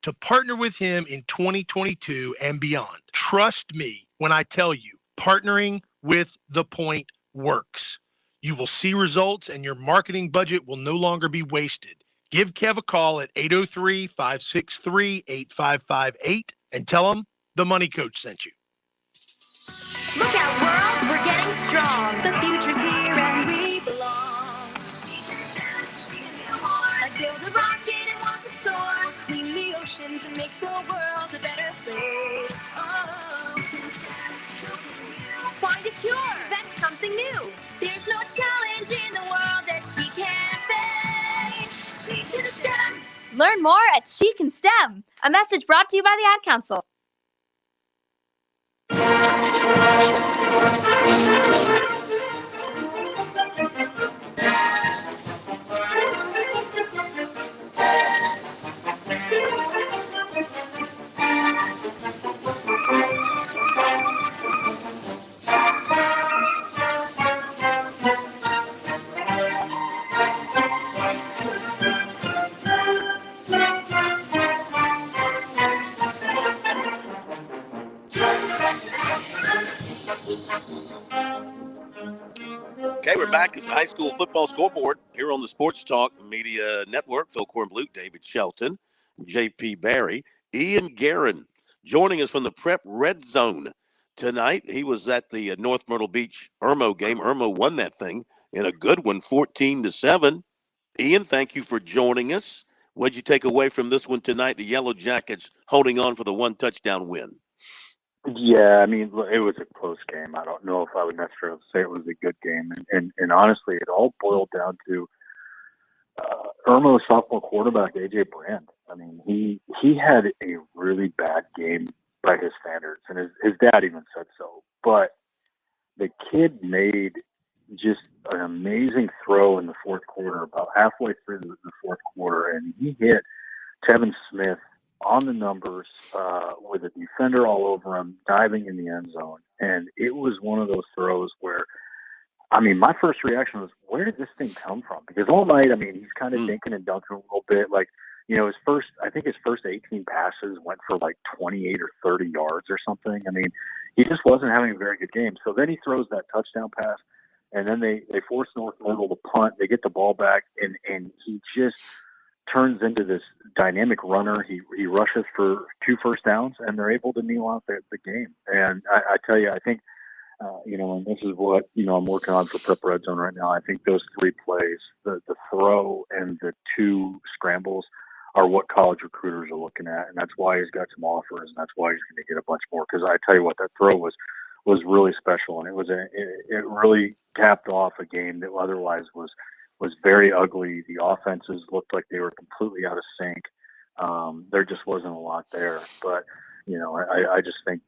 to partner with him in 2022 and beyond. Trust me when I tell you, partnering with The Point works. You will see results and your marketing budget will no longer be wasted. Give Kev a call at 803-563-8558 and tell him the Money Coach sent you. Look out, world, we're getting strong. The future's here and we belong. Like build a rocket and watch it soar. Clean the oceans and make the world a better place. Oh, find a cure, invent something new. There's no challenge in the world that she can't face. She can STEM. Learn more at She Can STEM. A message brought to you by the Ad Council. Okay, we're back. It's the high school football scoreboard here on the Sports Talk Media Network. Phil Kornblut, David Shelton, J.P. Barry, Ian Guerin joining us from the Prep Red Zone tonight. He was at the North Myrtle Beach Irmo game. Irmo won that thing in a good one, 14-7. Ian, thank you for joining us. What did you take away from this one tonight? The Yellow Jackets holding on for the one touchdown win. Yeah, I mean, it was a close game. I don't know if I would necessarily say it was a good game. And honestly, it all boiled down to Irmo's sophomore quarterback, A.J. Brand. I mean, he had a really bad game by his standards, and his dad even said so. But the kid made just an amazing throw in the fourth quarter, about halfway through the fourth quarter, and he hit Tevin Smith on the numbers with a defender all over him, diving in the end zone. And it was one of those throws where, I mean, my first reaction was, where did this thing come from? Because all night, I mean, he's kind of dinking and dunking a little bit. Like, you know, his first 18 passes went for like 28 or 30 yards or something. I mean, he just wasn't having a very good game. So then he throws that touchdown pass, and then they force North Myrtle to punt. They get the ball back, and he just turns into this dynamic runner. He rushes for 2 first downs, and they're able to kneel out the game. And I tell you, I think, you know, and this is what, you know, I'm working on for Prep Red Zone right now. I think those 3 plays, the throw and the 2 scrambles, are what college recruiters are looking at. And that's why he's got some offers, and that's why he's going to get a bunch more. Because I tell you what, that throw was really special, and it really capped off a game that otherwise was very ugly. The offenses looked like they were completely out of sync. There just wasn't a lot there. But, you know, I just think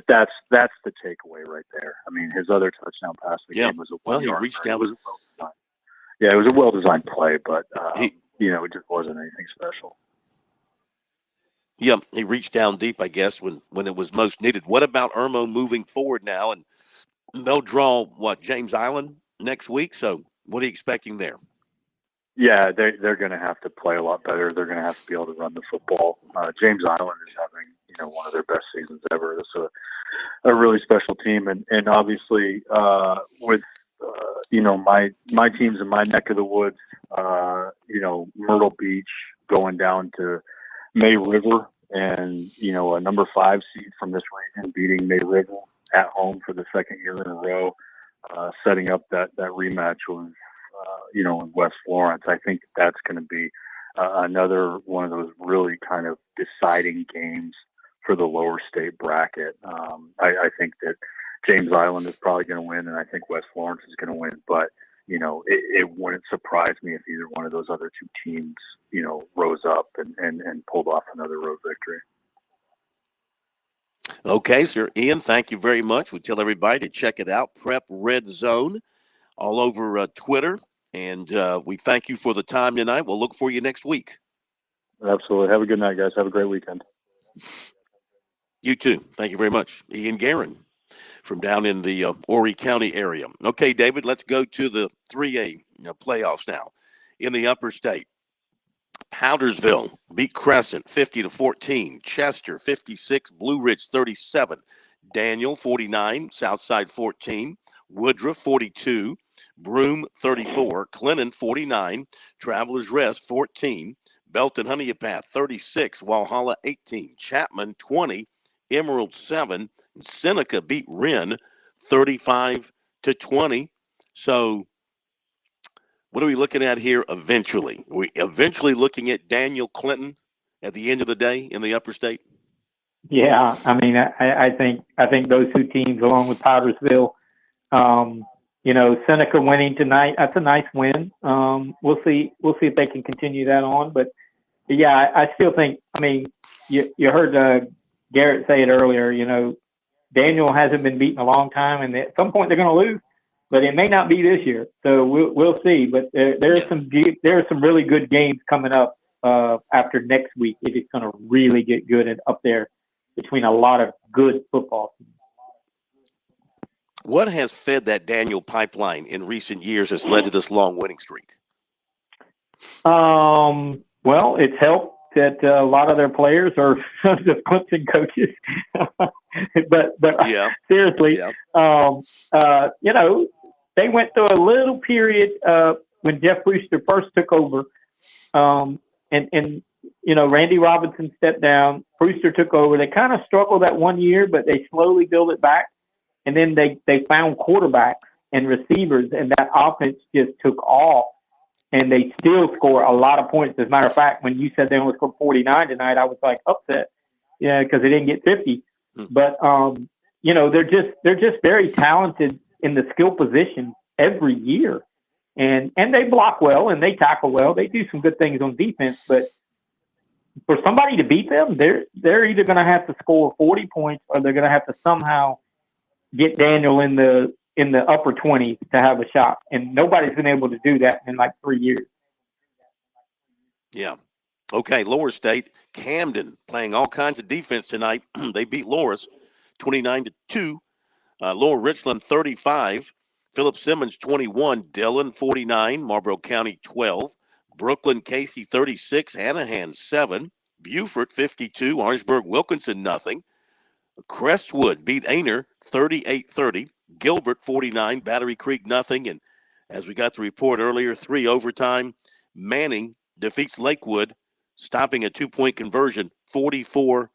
that's the takeaway right there. I mean, his other touchdown pass of the game was a he reached down. It was a well-designed play, but, you know, it just wasn't anything special. Yeah, he reached down deep, I guess, when it was most needed. What about Irmo moving forward now? And they'll draw, James Island next week? So what are you expecting there? Yeah, they're going to have to play a lot better. They're going to have to be able to run the football. James Island is having, you know, one of their best seasons ever. It's a really special team, and obviously with you know, my teams in my neck of the woods, you know, Myrtle Beach going down to May River, and, you know, a number 5 seed from this region beating May River at home for the second year in a row, setting up that rematch with, you know, in West Florence. I think that's going to be another one of those really kind of deciding games for the lower state bracket. I think that James Island is probably going to win, and I think West Florence is going to win. But, you know, it wouldn't surprise me if either one of those other 2 teams, you know, rose up and pulled off another road victory. Okay, sir. Ian, thank you very much. We tell everybody to check it out, Prep Red Zone, all over Twitter. And we thank you for the time tonight. We'll look for you next week. Absolutely. Have a good night, guys. Have a great weekend. You too. Thank you very much. Ian Guerin from down in the Horry County area. Okay, David, let's go to the 3A playoffs now. In the upper state, Powdersville beat Crescent 50-14. Chester 56, Blue Ridge 37. Daniel 49, Southside 14. Woodruff 42. Broome 34. Clinton 49. Travelers Rest 14. Belton Honeypath 36. Walhalla 18. Chapman 20. Emerald 7. And Seneca beat Wren 35-20. So what are we looking at here eventually? We eventually looking at Daniel Clinton at the end of the day in the upper state? Yeah, I mean, I think those 2 teams, along with Powdersville, you know, Seneca winning tonight, that's a nice win. We'll see if they can continue that on. But yeah, I still think, I mean, you heard Garrett say it earlier, you know, Daniel hasn't been beaten a long time, and at some point they're going to lose, but it may not be this year. So we'll see. But there are some really good games coming up after next week. It is going to really get good and up there between a lot of good football teams. What has fed that Daniel pipeline in recent years has led to this long winning streak? Well, it's helped that a lot of their players are sons of Clemson coaches. but seriously, you know, they went through a little period when Jeff Brewster first took over, and you know, Randy Robinson stepped down. Brewster took over. They kind of struggled that 1 year, but they slowly built it back. And then they found quarterbacks and receivers, and that offense just took off. And they still score a lot of points. As a matter of fact, when you said they only scored 49 tonight, I was like upset, because they didn't get 50. But they're just very talented in the skill position every year, and they block well and they tackle well. They do some good things on defense, but for somebody to beat them, they're either going to have to score 40 points or they're going to have to somehow get Daniel in the upper 20s to have a shot, and nobody's been able to do that in like 3 years. Yeah. Okay, Lower State, Camden playing all kinds of defense tonight. They beat Loris 29-2. Lower Richland 35. Philip Simmons 21. Dillon 49. Marlboro County 12. Brooklyn Casey 36. Hanahan 7. Beaufort 52. Orangeburg Wilkinson nothing. Crestwood beat Ainer 38-30. Gilbert 49. Battery Creek nothing. And as we got the report earlier, 3 overtime. Manning defeats Lakewood, stopping a 2-point conversion, 44-42.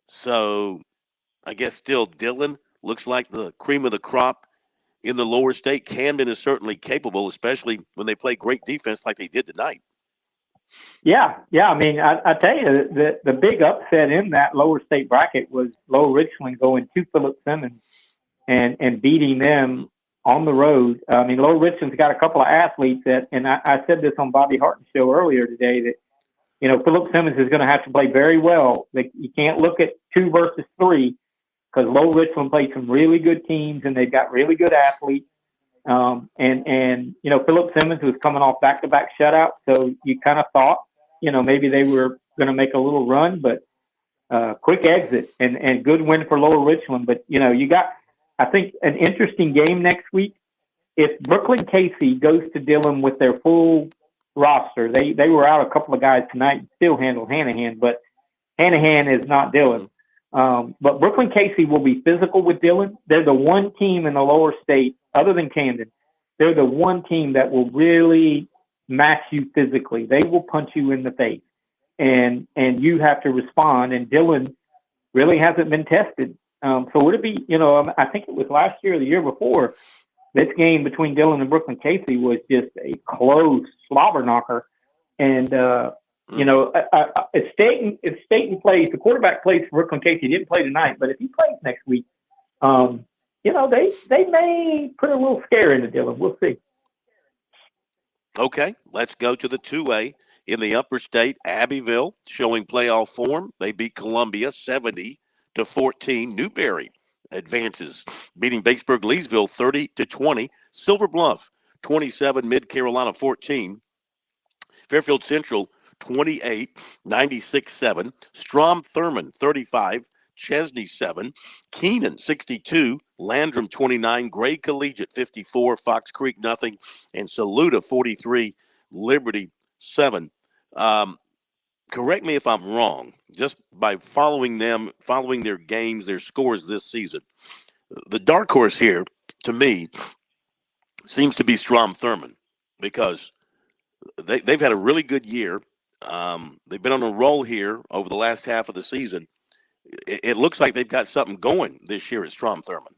So I guess still Dillon looks like the cream of the crop in the Lower State. Camden is certainly capable, especially when they play great defense like they did tonight. Yeah. I mean, I tell you, the big upset in that Lower State bracket was Lower Richland going to Philip Simmons and beating them on the road. I mean, Lower Richland's got a couple of athletes and I said this on Bobby Harton's show earlier today that, Philip Simmons is going to have to play very well. You can't look at 2 versus 3 because Lower Richland played some really good teams and they've got really good athletes. Philip Simmons was coming off back-to-back shutouts, so you kind of thought, maybe they were going to make a little run, but quick exit and good win for Lower Richland. But, you got, I think, an interesting game next week. If Brooklyn Casey goes to Dillon with their full roster, they were out a couple of guys tonight and still handled Hanahan, but Hanahan is not Dillon. But Brooklyn Casey will be physical with Dillon. They're the one team in the Lower State, other than Camden, they're the one team that will really match you physically. They will punch you in the face, and you have to respond. And Dillon really hasn't been tested. So would it be, I think it was last year or the year before, this game between Dillon and Brooklyn Casey was just a close slobber knocker. And, if Staten plays, the quarterback plays for Brooklyn Casey, he didn't play tonight, but if he plays next week, they may put a little scare into Dillon. We'll see. Okay, let's go to the 2A in the Upper State. Abbeville showing playoff form. They beat Columbia 70-14. Newberry advances, beating Batesburg Leesville 30-20. Silver Bluff 27, Mid Carolina 14. Fairfield Central 28, 96-7. Strom Thurmond 35, Chesney 7. Keenan 62, Landrum 29, Gray Collegiate 54, Fox Creek nothing, and Saluda 43, Liberty 7. Correct me if I'm wrong, just by following their games, their scores this season. The dark horse here, to me, seems to be Strom Thurmond because they've had a really good year. They've been on a roll here over the last half of the season. It looks like they've got something going this year at Strom Thurmond.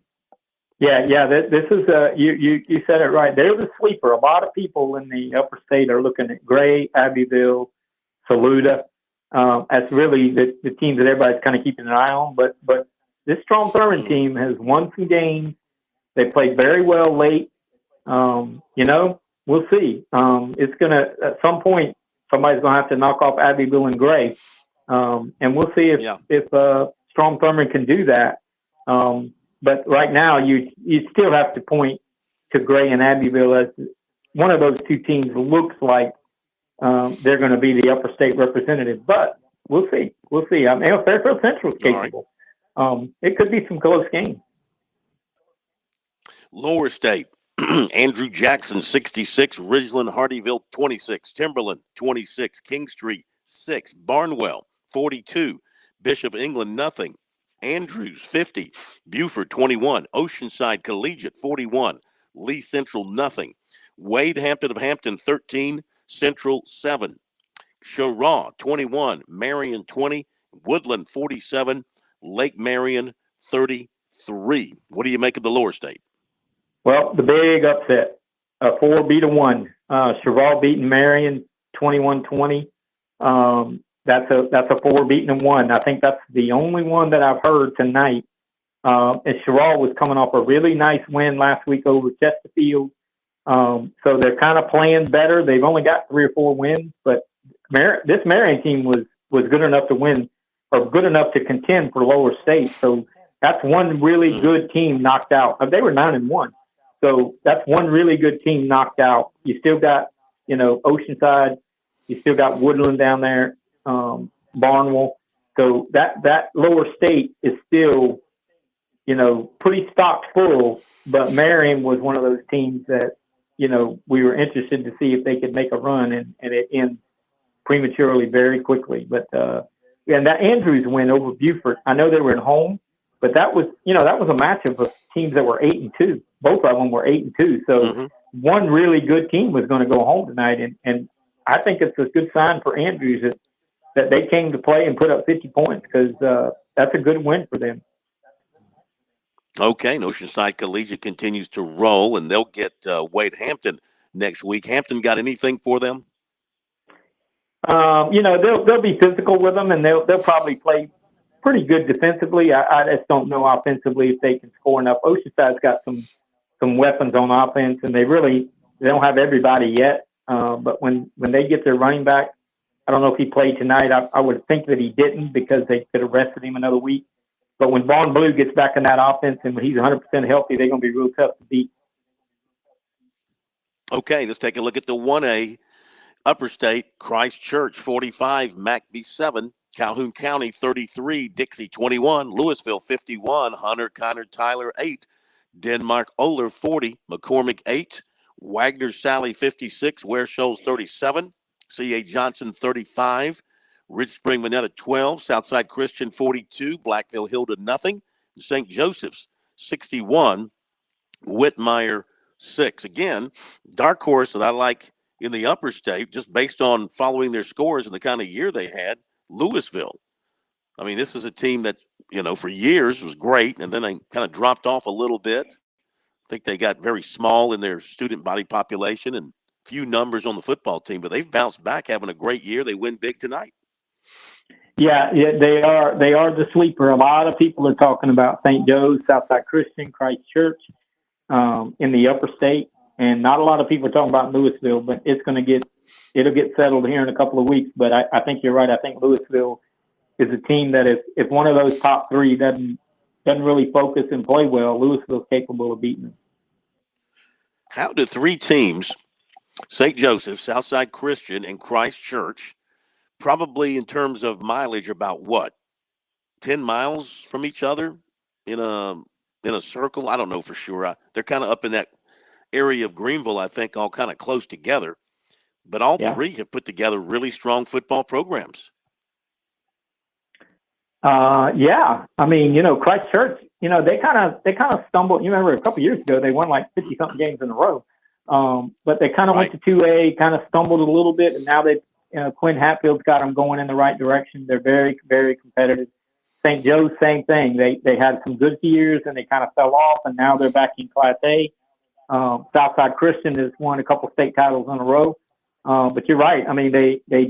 Yeah. This is you said it right. They're the sleeper. A lot of people in the Upper State are looking at Gray, Abbeville, Saluda. That's really the teams that everybody's kind of keeping an eye on. But this Strom Thurmond team has won some games. They played very well late. We'll see. It's gonna at some point somebody's gonna have to knock off Abbeville and Gray. And we'll see if Strom Thurmond can do that. But right now, you still have to point to Gray and Abbeville as one of those two teams looks like they're going to be the Upper State representative. But we'll see. I mean, Fairfield Central is capable. Right. It could be some close games. Lower State, Andrew Jackson 66, Ridgeland Hardyville 26, Timberland 26, King Street 6, Barnwell 42, Bishop England nothing, Andrews 50, Buford 21, Oceanside Collegiate 41, Lee Central nothing, Wade Hampton of Hampton 13, Central 7, Cheraw 21, Marion 20, Woodland 47, Lake Marion 33. What do you make of the Lower State? Well, the big upset, 4-1. Cheraw beating Marion 21-20. that's a 4 beating them 1. I think that's the only one that I've heard tonight. And Sherrall was coming off a really nice win last week over Chesterfield. So they're kind of playing better. They've only got 3 or 4 wins, but this Marion team was good enough to win, or good enough to contend for Lower State. So that's one really good team knocked out. They were 9-1. So that's one really good team knocked out. You still got, Oceanside. You still got Woodland down there, Barnwell. So that Lower State is still, pretty stocked full. But Marion was one of those teams that, we were interested to see if they could make a run, and it ends prematurely very quickly. But and that Andrews win over Beaufort, I know they were at home, but that was a matchup of teams that were 8-2. Both of them were 8-2. So one really good team was going to go home tonight, and I think it's a good sign for Andrews that they came to play and put up 50 points, because that's a good win for them. Okay, Oceanside Collegiate continues to roll, and they'll get Wade Hampton next week. Hampton got anything for them? They'll be physical with them, and they'll probably play pretty good defensively. I just don't know offensively if they can score enough. Oceanside's got some weapons on offense, and they don't have everybody yet. But when they get their running back, I don't know if he played tonight. I would think that he didn't, because they could have rested him another week. But when Vaughn Blue gets back in that offense and when he's 100% healthy, they're going to be real tough to beat. Okay, let's take a look at the 1A. Upper State, Christ Church 45, McBee 7, Calhoun County 33, Dixie 21, Louisville 51, Hunter Connor Tyler 8, Denmark Oler 40, McCormick 8, Wagner Sally 56, Ware Shoals 37, C.A. Johnson 35, Rich Spring Manetta 12, Southside Christian 42, Blackville Hilda nothing, St. Joseph's 61, Whitmire 6. Again, dark horse that I like in the Upper State, just based on following their scores and the kind of year they had, Louisville. I mean, this is a team that, for years was great, and then they kind of dropped off a little bit. I think they got very small in their student body population and few numbers on the football team, but they've bounced back, having a great year. They win big tonight. Yeah, they are the sleeper. A lot of people are talking about St. Joe's, Southside Christian, Christ Church in the Upper State, and not a lot of people are talking about Louisville. But it'll get settled here in a couple of weeks. But I think you're right. I think Louisville is a team that if one of those top 3 doesn't really focus and play well, Louisville's capable of beating them. How do 3 teams, St. Joseph, Southside Christian, and Christ Church, probably in terms of mileage, about what, 10 miles from each other in a circle? I don't know for sure. They're kind of up in that area of Greenville, I think, all kind of close together. But all 3 have put together really strong football programs. Yeah. I mean, Christ Church, they kind of stumbled. You remember a couple years ago, they won like 50-something games in a row. But they kind of went to 2A, kind of stumbled a little bit, and now Quinn Hatfield's got them going in the right direction. They're very, very competitive. St. Joe's, same thing. They had some good years, and they kind of fell off, and now they're back in Class A. Southside Christian has won a couple state titles in a row. But you're right. I mean, they're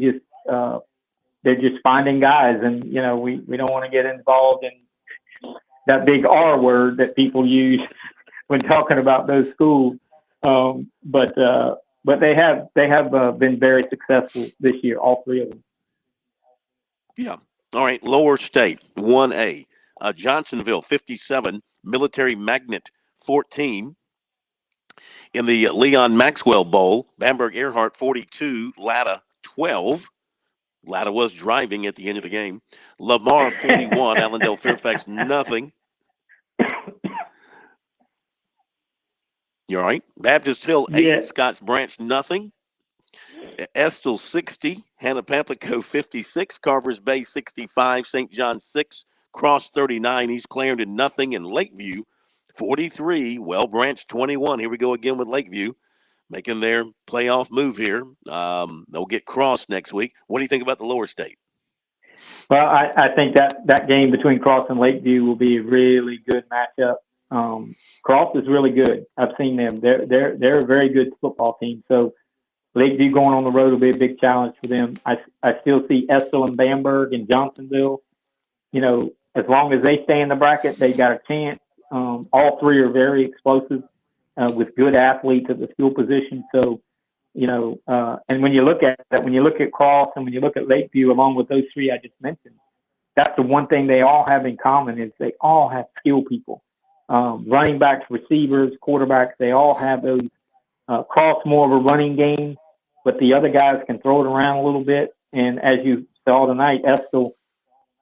just finding guys, and we don't want to get involved in that big R word that people use when talking about those schools. But they have been very successful this year, all 3 of them. Yeah. All right. Lower State 1A, Johnsonville 57, Military Magnet 14. In the Leon Maxwell Bowl, Bamberg Earhart 42, Latta 12. Latta was driving at the end of the game. Lamar 41, Allendale Fairfax nothing. You all right? Baptist Hill 8, Scotts Branch nothing. Estill 60, Hannah Pamplico 56, Carver's Bay 65, St. John 6, Cross 39, East Clarendon nothing, and Lakeview 43, Well Branch 21. Here we go again with Lakeview making their playoff move here. They'll get Cross next week. What do you think about the Lower State? Well, I think that game between Cross and Lakeview will be a really good matchup. Cross is really good. I've seen them. They're a very good football team. So Lakeview going on the road will be a big challenge for them. I still see Estill and Bamberg and Johnsonville. You know, as long as they stay in the bracket, they got a chance. All three are very explosive with good athletes at the skill position. So, you know, and when you look at that, when you look at Cross and when you look at Lakeview, along with those three I just mentioned, that's the one thing they all have in common is they all have skill people. Running backs, receivers, quarterbacks, they all have those. Cross more of a running game, but the other guys can throw it around a little bit. And as you saw tonight, Estill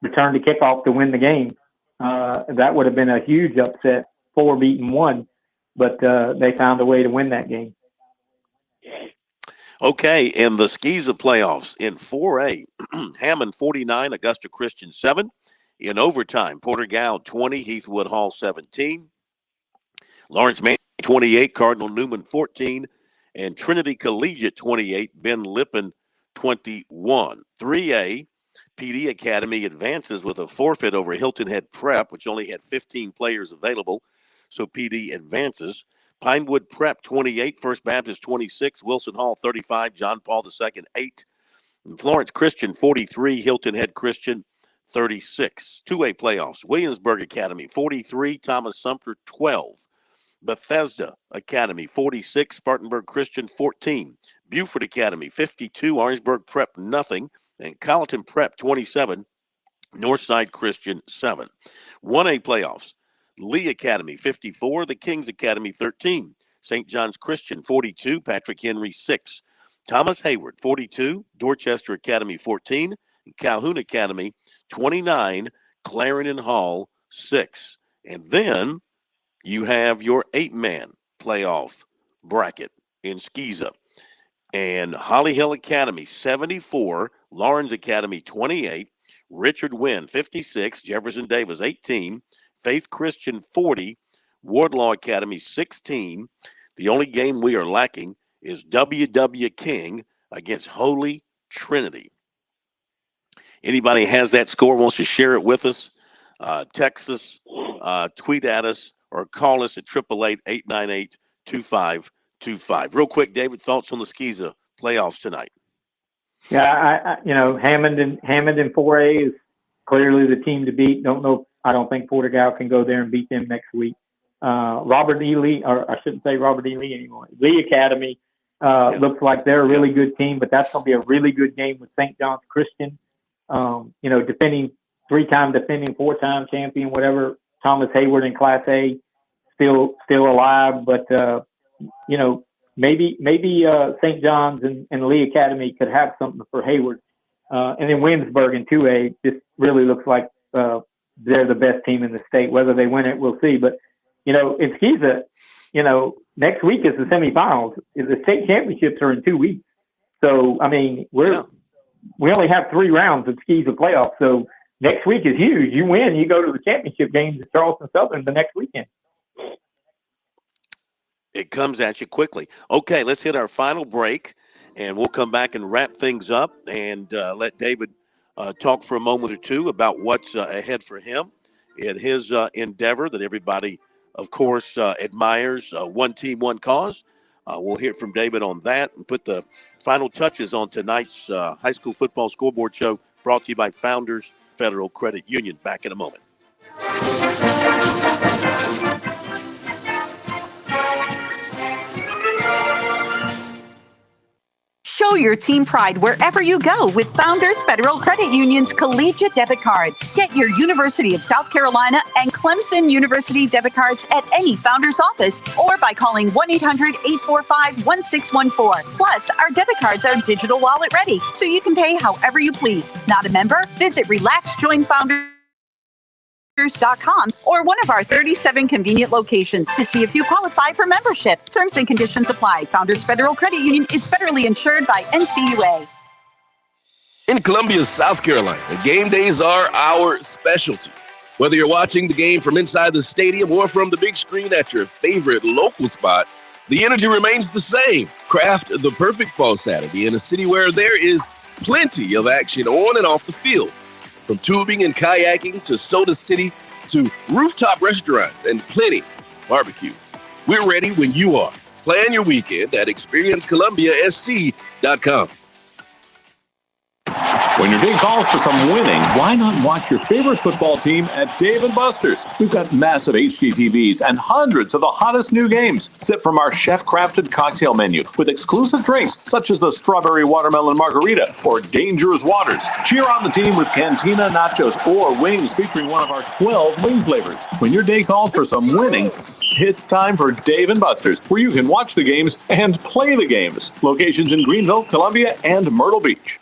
returned the kickoff to win the game. That would have been a huge upset, 4 beating 1, but they found a way to win that game. Okay, in the Skeeza playoffs in 4A, Hammond 49, Augusta Christian 7. In overtime, Porter-Gaud 20, Heathwood Hall 17. Lawrence Manning 28, Cardinal Newman 14, and Trinity Collegiate 28, Ben Lippen 21. 3A, PD Academy advances with a forfeit over Hilton Head Prep, which only had 15 players available, so PD advances. Pinewood Prep 28, First Baptist 26, Wilson Hall 35, John Paul II 8, and Florence Christian 43, Hilton Head Christian 36. 2A playoffs, Williamsburg Academy 43, Thomas Sumter 12. Bethesda Academy 46, Spartanburg Christian 14, Buford Academy 52, Orangeburg Prep nothing, and Colleton Prep 27, Northside Christian 7. 1A playoffs, Lee Academy 54, the Kings Academy 13, St. John's Christian 42, Patrick Henry 6, Thomas Hayward 42, Dorchester Academy 14, and Calhoun Academy 29, Clarendon Hall 6. And then you have your 8-man playoff bracket in Skeeza. And Holly Hill Academy, 74. Lawrence Academy, 28. Richard Wynn, 56. Jefferson Davis, 18. Faith Christian, 40. Wardlaw Academy, 16. The only game we are lacking is W.W. King against Holy Trinity. Anybody has that score, wants to share it with us, text us, tweet at us, or call us at 888-898-2525. Real quick, David, thoughts on the Skeeza playoffs tonight? Yeah, Hammond and 4A is clearly the team to beat. I don't think Porter-Gaud can go there and beat them next week. Robert E. Lee, or I shouldn't say Robert E. Lee anymore. Lee Academy looks like they're a really good team, but that's going to be a really good game with St. John's Christian. Defending 3-time defending 4-time champion, whatever. Thomas Hayward in Class A, still alive, but maybe St. John's and Lee Academy could have something for Hayward, and then Williamsburg in 2A just really looks like they're the best team in the state. Whether they win it, we'll see. But in Skeeza, next week is the semifinals. The state championships are in 2 weeks, so I mean we only have 3 rounds of Skeeza playoffs, so. Next week is huge. You win, you go to the championship games at Charleston Southern the next weekend. It comes at you quickly. Okay, let's hit our final break, and we'll come back and wrap things up and let David talk for a moment or two about what's ahead for him in his endeavor that everybody, of course, admires. One team, one cause. We'll hear from David on that and put the final touches on tonight's high school football scoreboard show brought to you by Founders Federal Credit Union. Back in a moment. Show your team pride wherever you go with Founders Federal Credit Union's collegiate debit cards. Get your University of South Carolina and Clemson University debit cards at any Founders office or by calling 1-800-845-1614. Plus, our debit cards are digital wallet ready, so you can pay however you please. Not a member? Visit RelaxJoinFounders.com or one of our 37 convenient locations to see if you qualify for membership. Terms and conditions apply. Founders Federal Credit Union is federally insured by NCUA. In Columbia, South Carolina, game days are our specialty. Whether you're watching the game from inside the stadium or from the big screen at your favorite local spot, the energy remains the same. Craft the perfect fall Saturday in a city where there is plenty of action on and off the field. From tubing and kayaking to Soda City to rooftop restaurants and plenty barbecue. We're ready when you are. Plan your weekend at experiencecolumbiasc.com. When your day calls for some winning, why not watch your favorite football team at Dave & Buster's? We've got massive HD TVs and hundreds of the hottest new games. Sip from our chef-crafted cocktail menu with exclusive drinks such as the Strawberry Watermelon Margarita or Dangerous Waters. Cheer on the team with Cantina Nachos or wings featuring one of our 12 wing flavors. When your day calls for some winning, it's time for Dave & Buster's, where you can watch the games and play the games. Locations in Greenville, Columbia, and Myrtle Beach.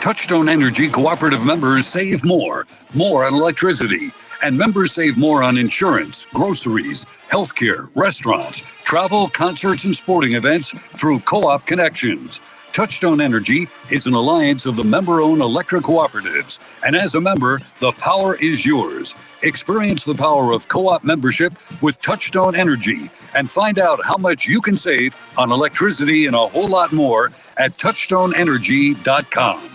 Touchstone Energy cooperative members save more on electricity, and members save more on insurance, groceries, healthcare, restaurants, travel, concerts, and sporting events through Co-op Connections. Touchstone Energy is an alliance of the member-owned electric cooperatives, and as a member, the power is yours. Experience the power of co-op membership with Touchstone Energy and find out how much you can save on electricity and a whole lot more at touchstoneenergy.com.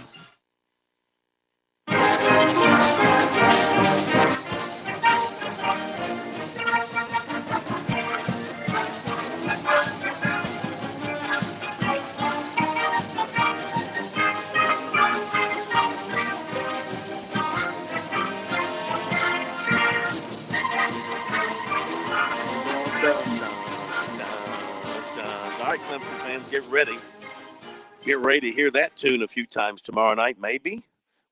All right, Clemson fans, get ready. Get ready to hear that tune a few times tomorrow night, maybe.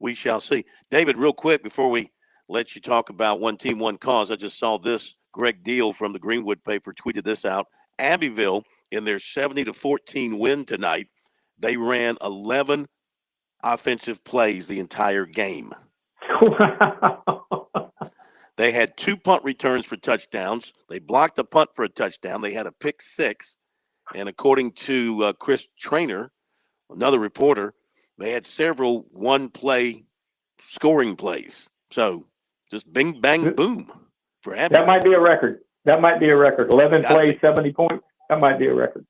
We shall see. David, real quick, before we let you talk about One Team, One Cause, I just saw this. Greg Deal from the Greenwood paper tweeted this out. Abbeville, in their 70-14 win tonight, they ran 11 offensive plays the entire game. They had 2 punt returns for touchdowns. They blocked a punt for a touchdown. They had a pick six. And according to Chris Trainer, another reporter, they had several one-play scoring plays. So just bing, bang, boom for Abbeville. That might be a record. 11 plays, 70 points. That might be a record.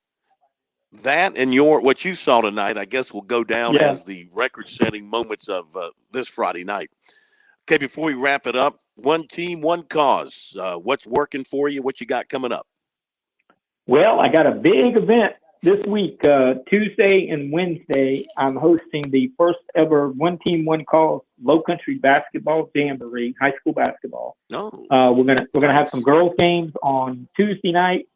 That and what you saw tonight, I guess, will go down as the record-setting moments of this Friday night. Okay, before we wrap it up, One Team, One Cause. What's working for you? What you got coming up? Well, I got a big event this week. Tuesday and Wednesday, I'm hosting the first ever One Team, One Cause Low Country Basketball Jamboree, high school basketball. We're gonna have some girls games on Tuesday night.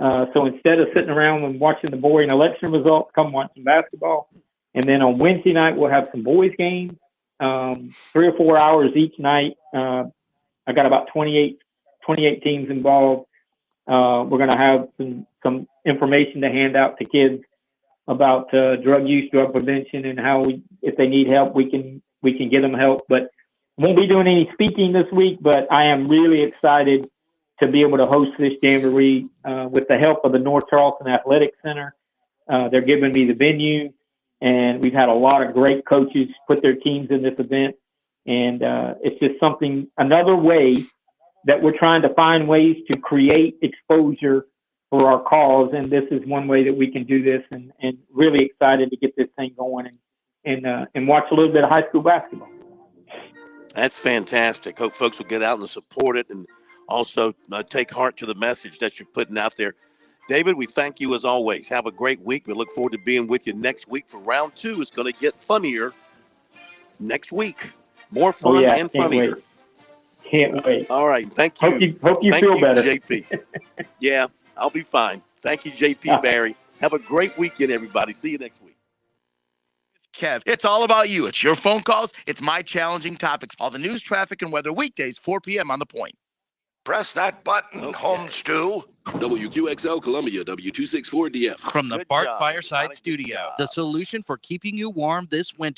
So instead of sitting around and watching the boring election results, come watch some basketball. And then on Wednesday night, we'll have some boys games, 3 or 4 hours each night. I got about 28 teams involved. We're going to have some information to hand out to kids about drug use, drug prevention, and how if they need help, we can get them help. But won't be doing any speaking this week, but I am really excited to be able to host this jamboree with the help of the North Charleston Athletic Center. They're giving me the venue, and we've had a lot of great coaches put their teams in this event. And it's just another way that we're trying to find ways to create exposure for our cause. And this is one way that we can do this, and really excited to get this thing going and watch a little bit of high school basketball. That's fantastic. Hope folks will get out and support it and also take heart to the message that you're putting out there. David, we thank you as always. Have a great week. We look forward to being with you next week for round 2. It's going to get funnier next week. More fun and funnier. Can't wait. All right. Thank you. Hope you feel better. JP. Yeah, I'll be fine. Thank you, JP Barry. Have a great weekend, everybody. See you next week. Kev, it's all about you. It's your phone calls. It's my challenging topics. All the news, traffic, and weather weekdays, 4 p.m. on The Point. Press that button, home stew. WQXL Columbia, W264DF. From the Bart Fireside Studio, the solution for keeping you warm this winter.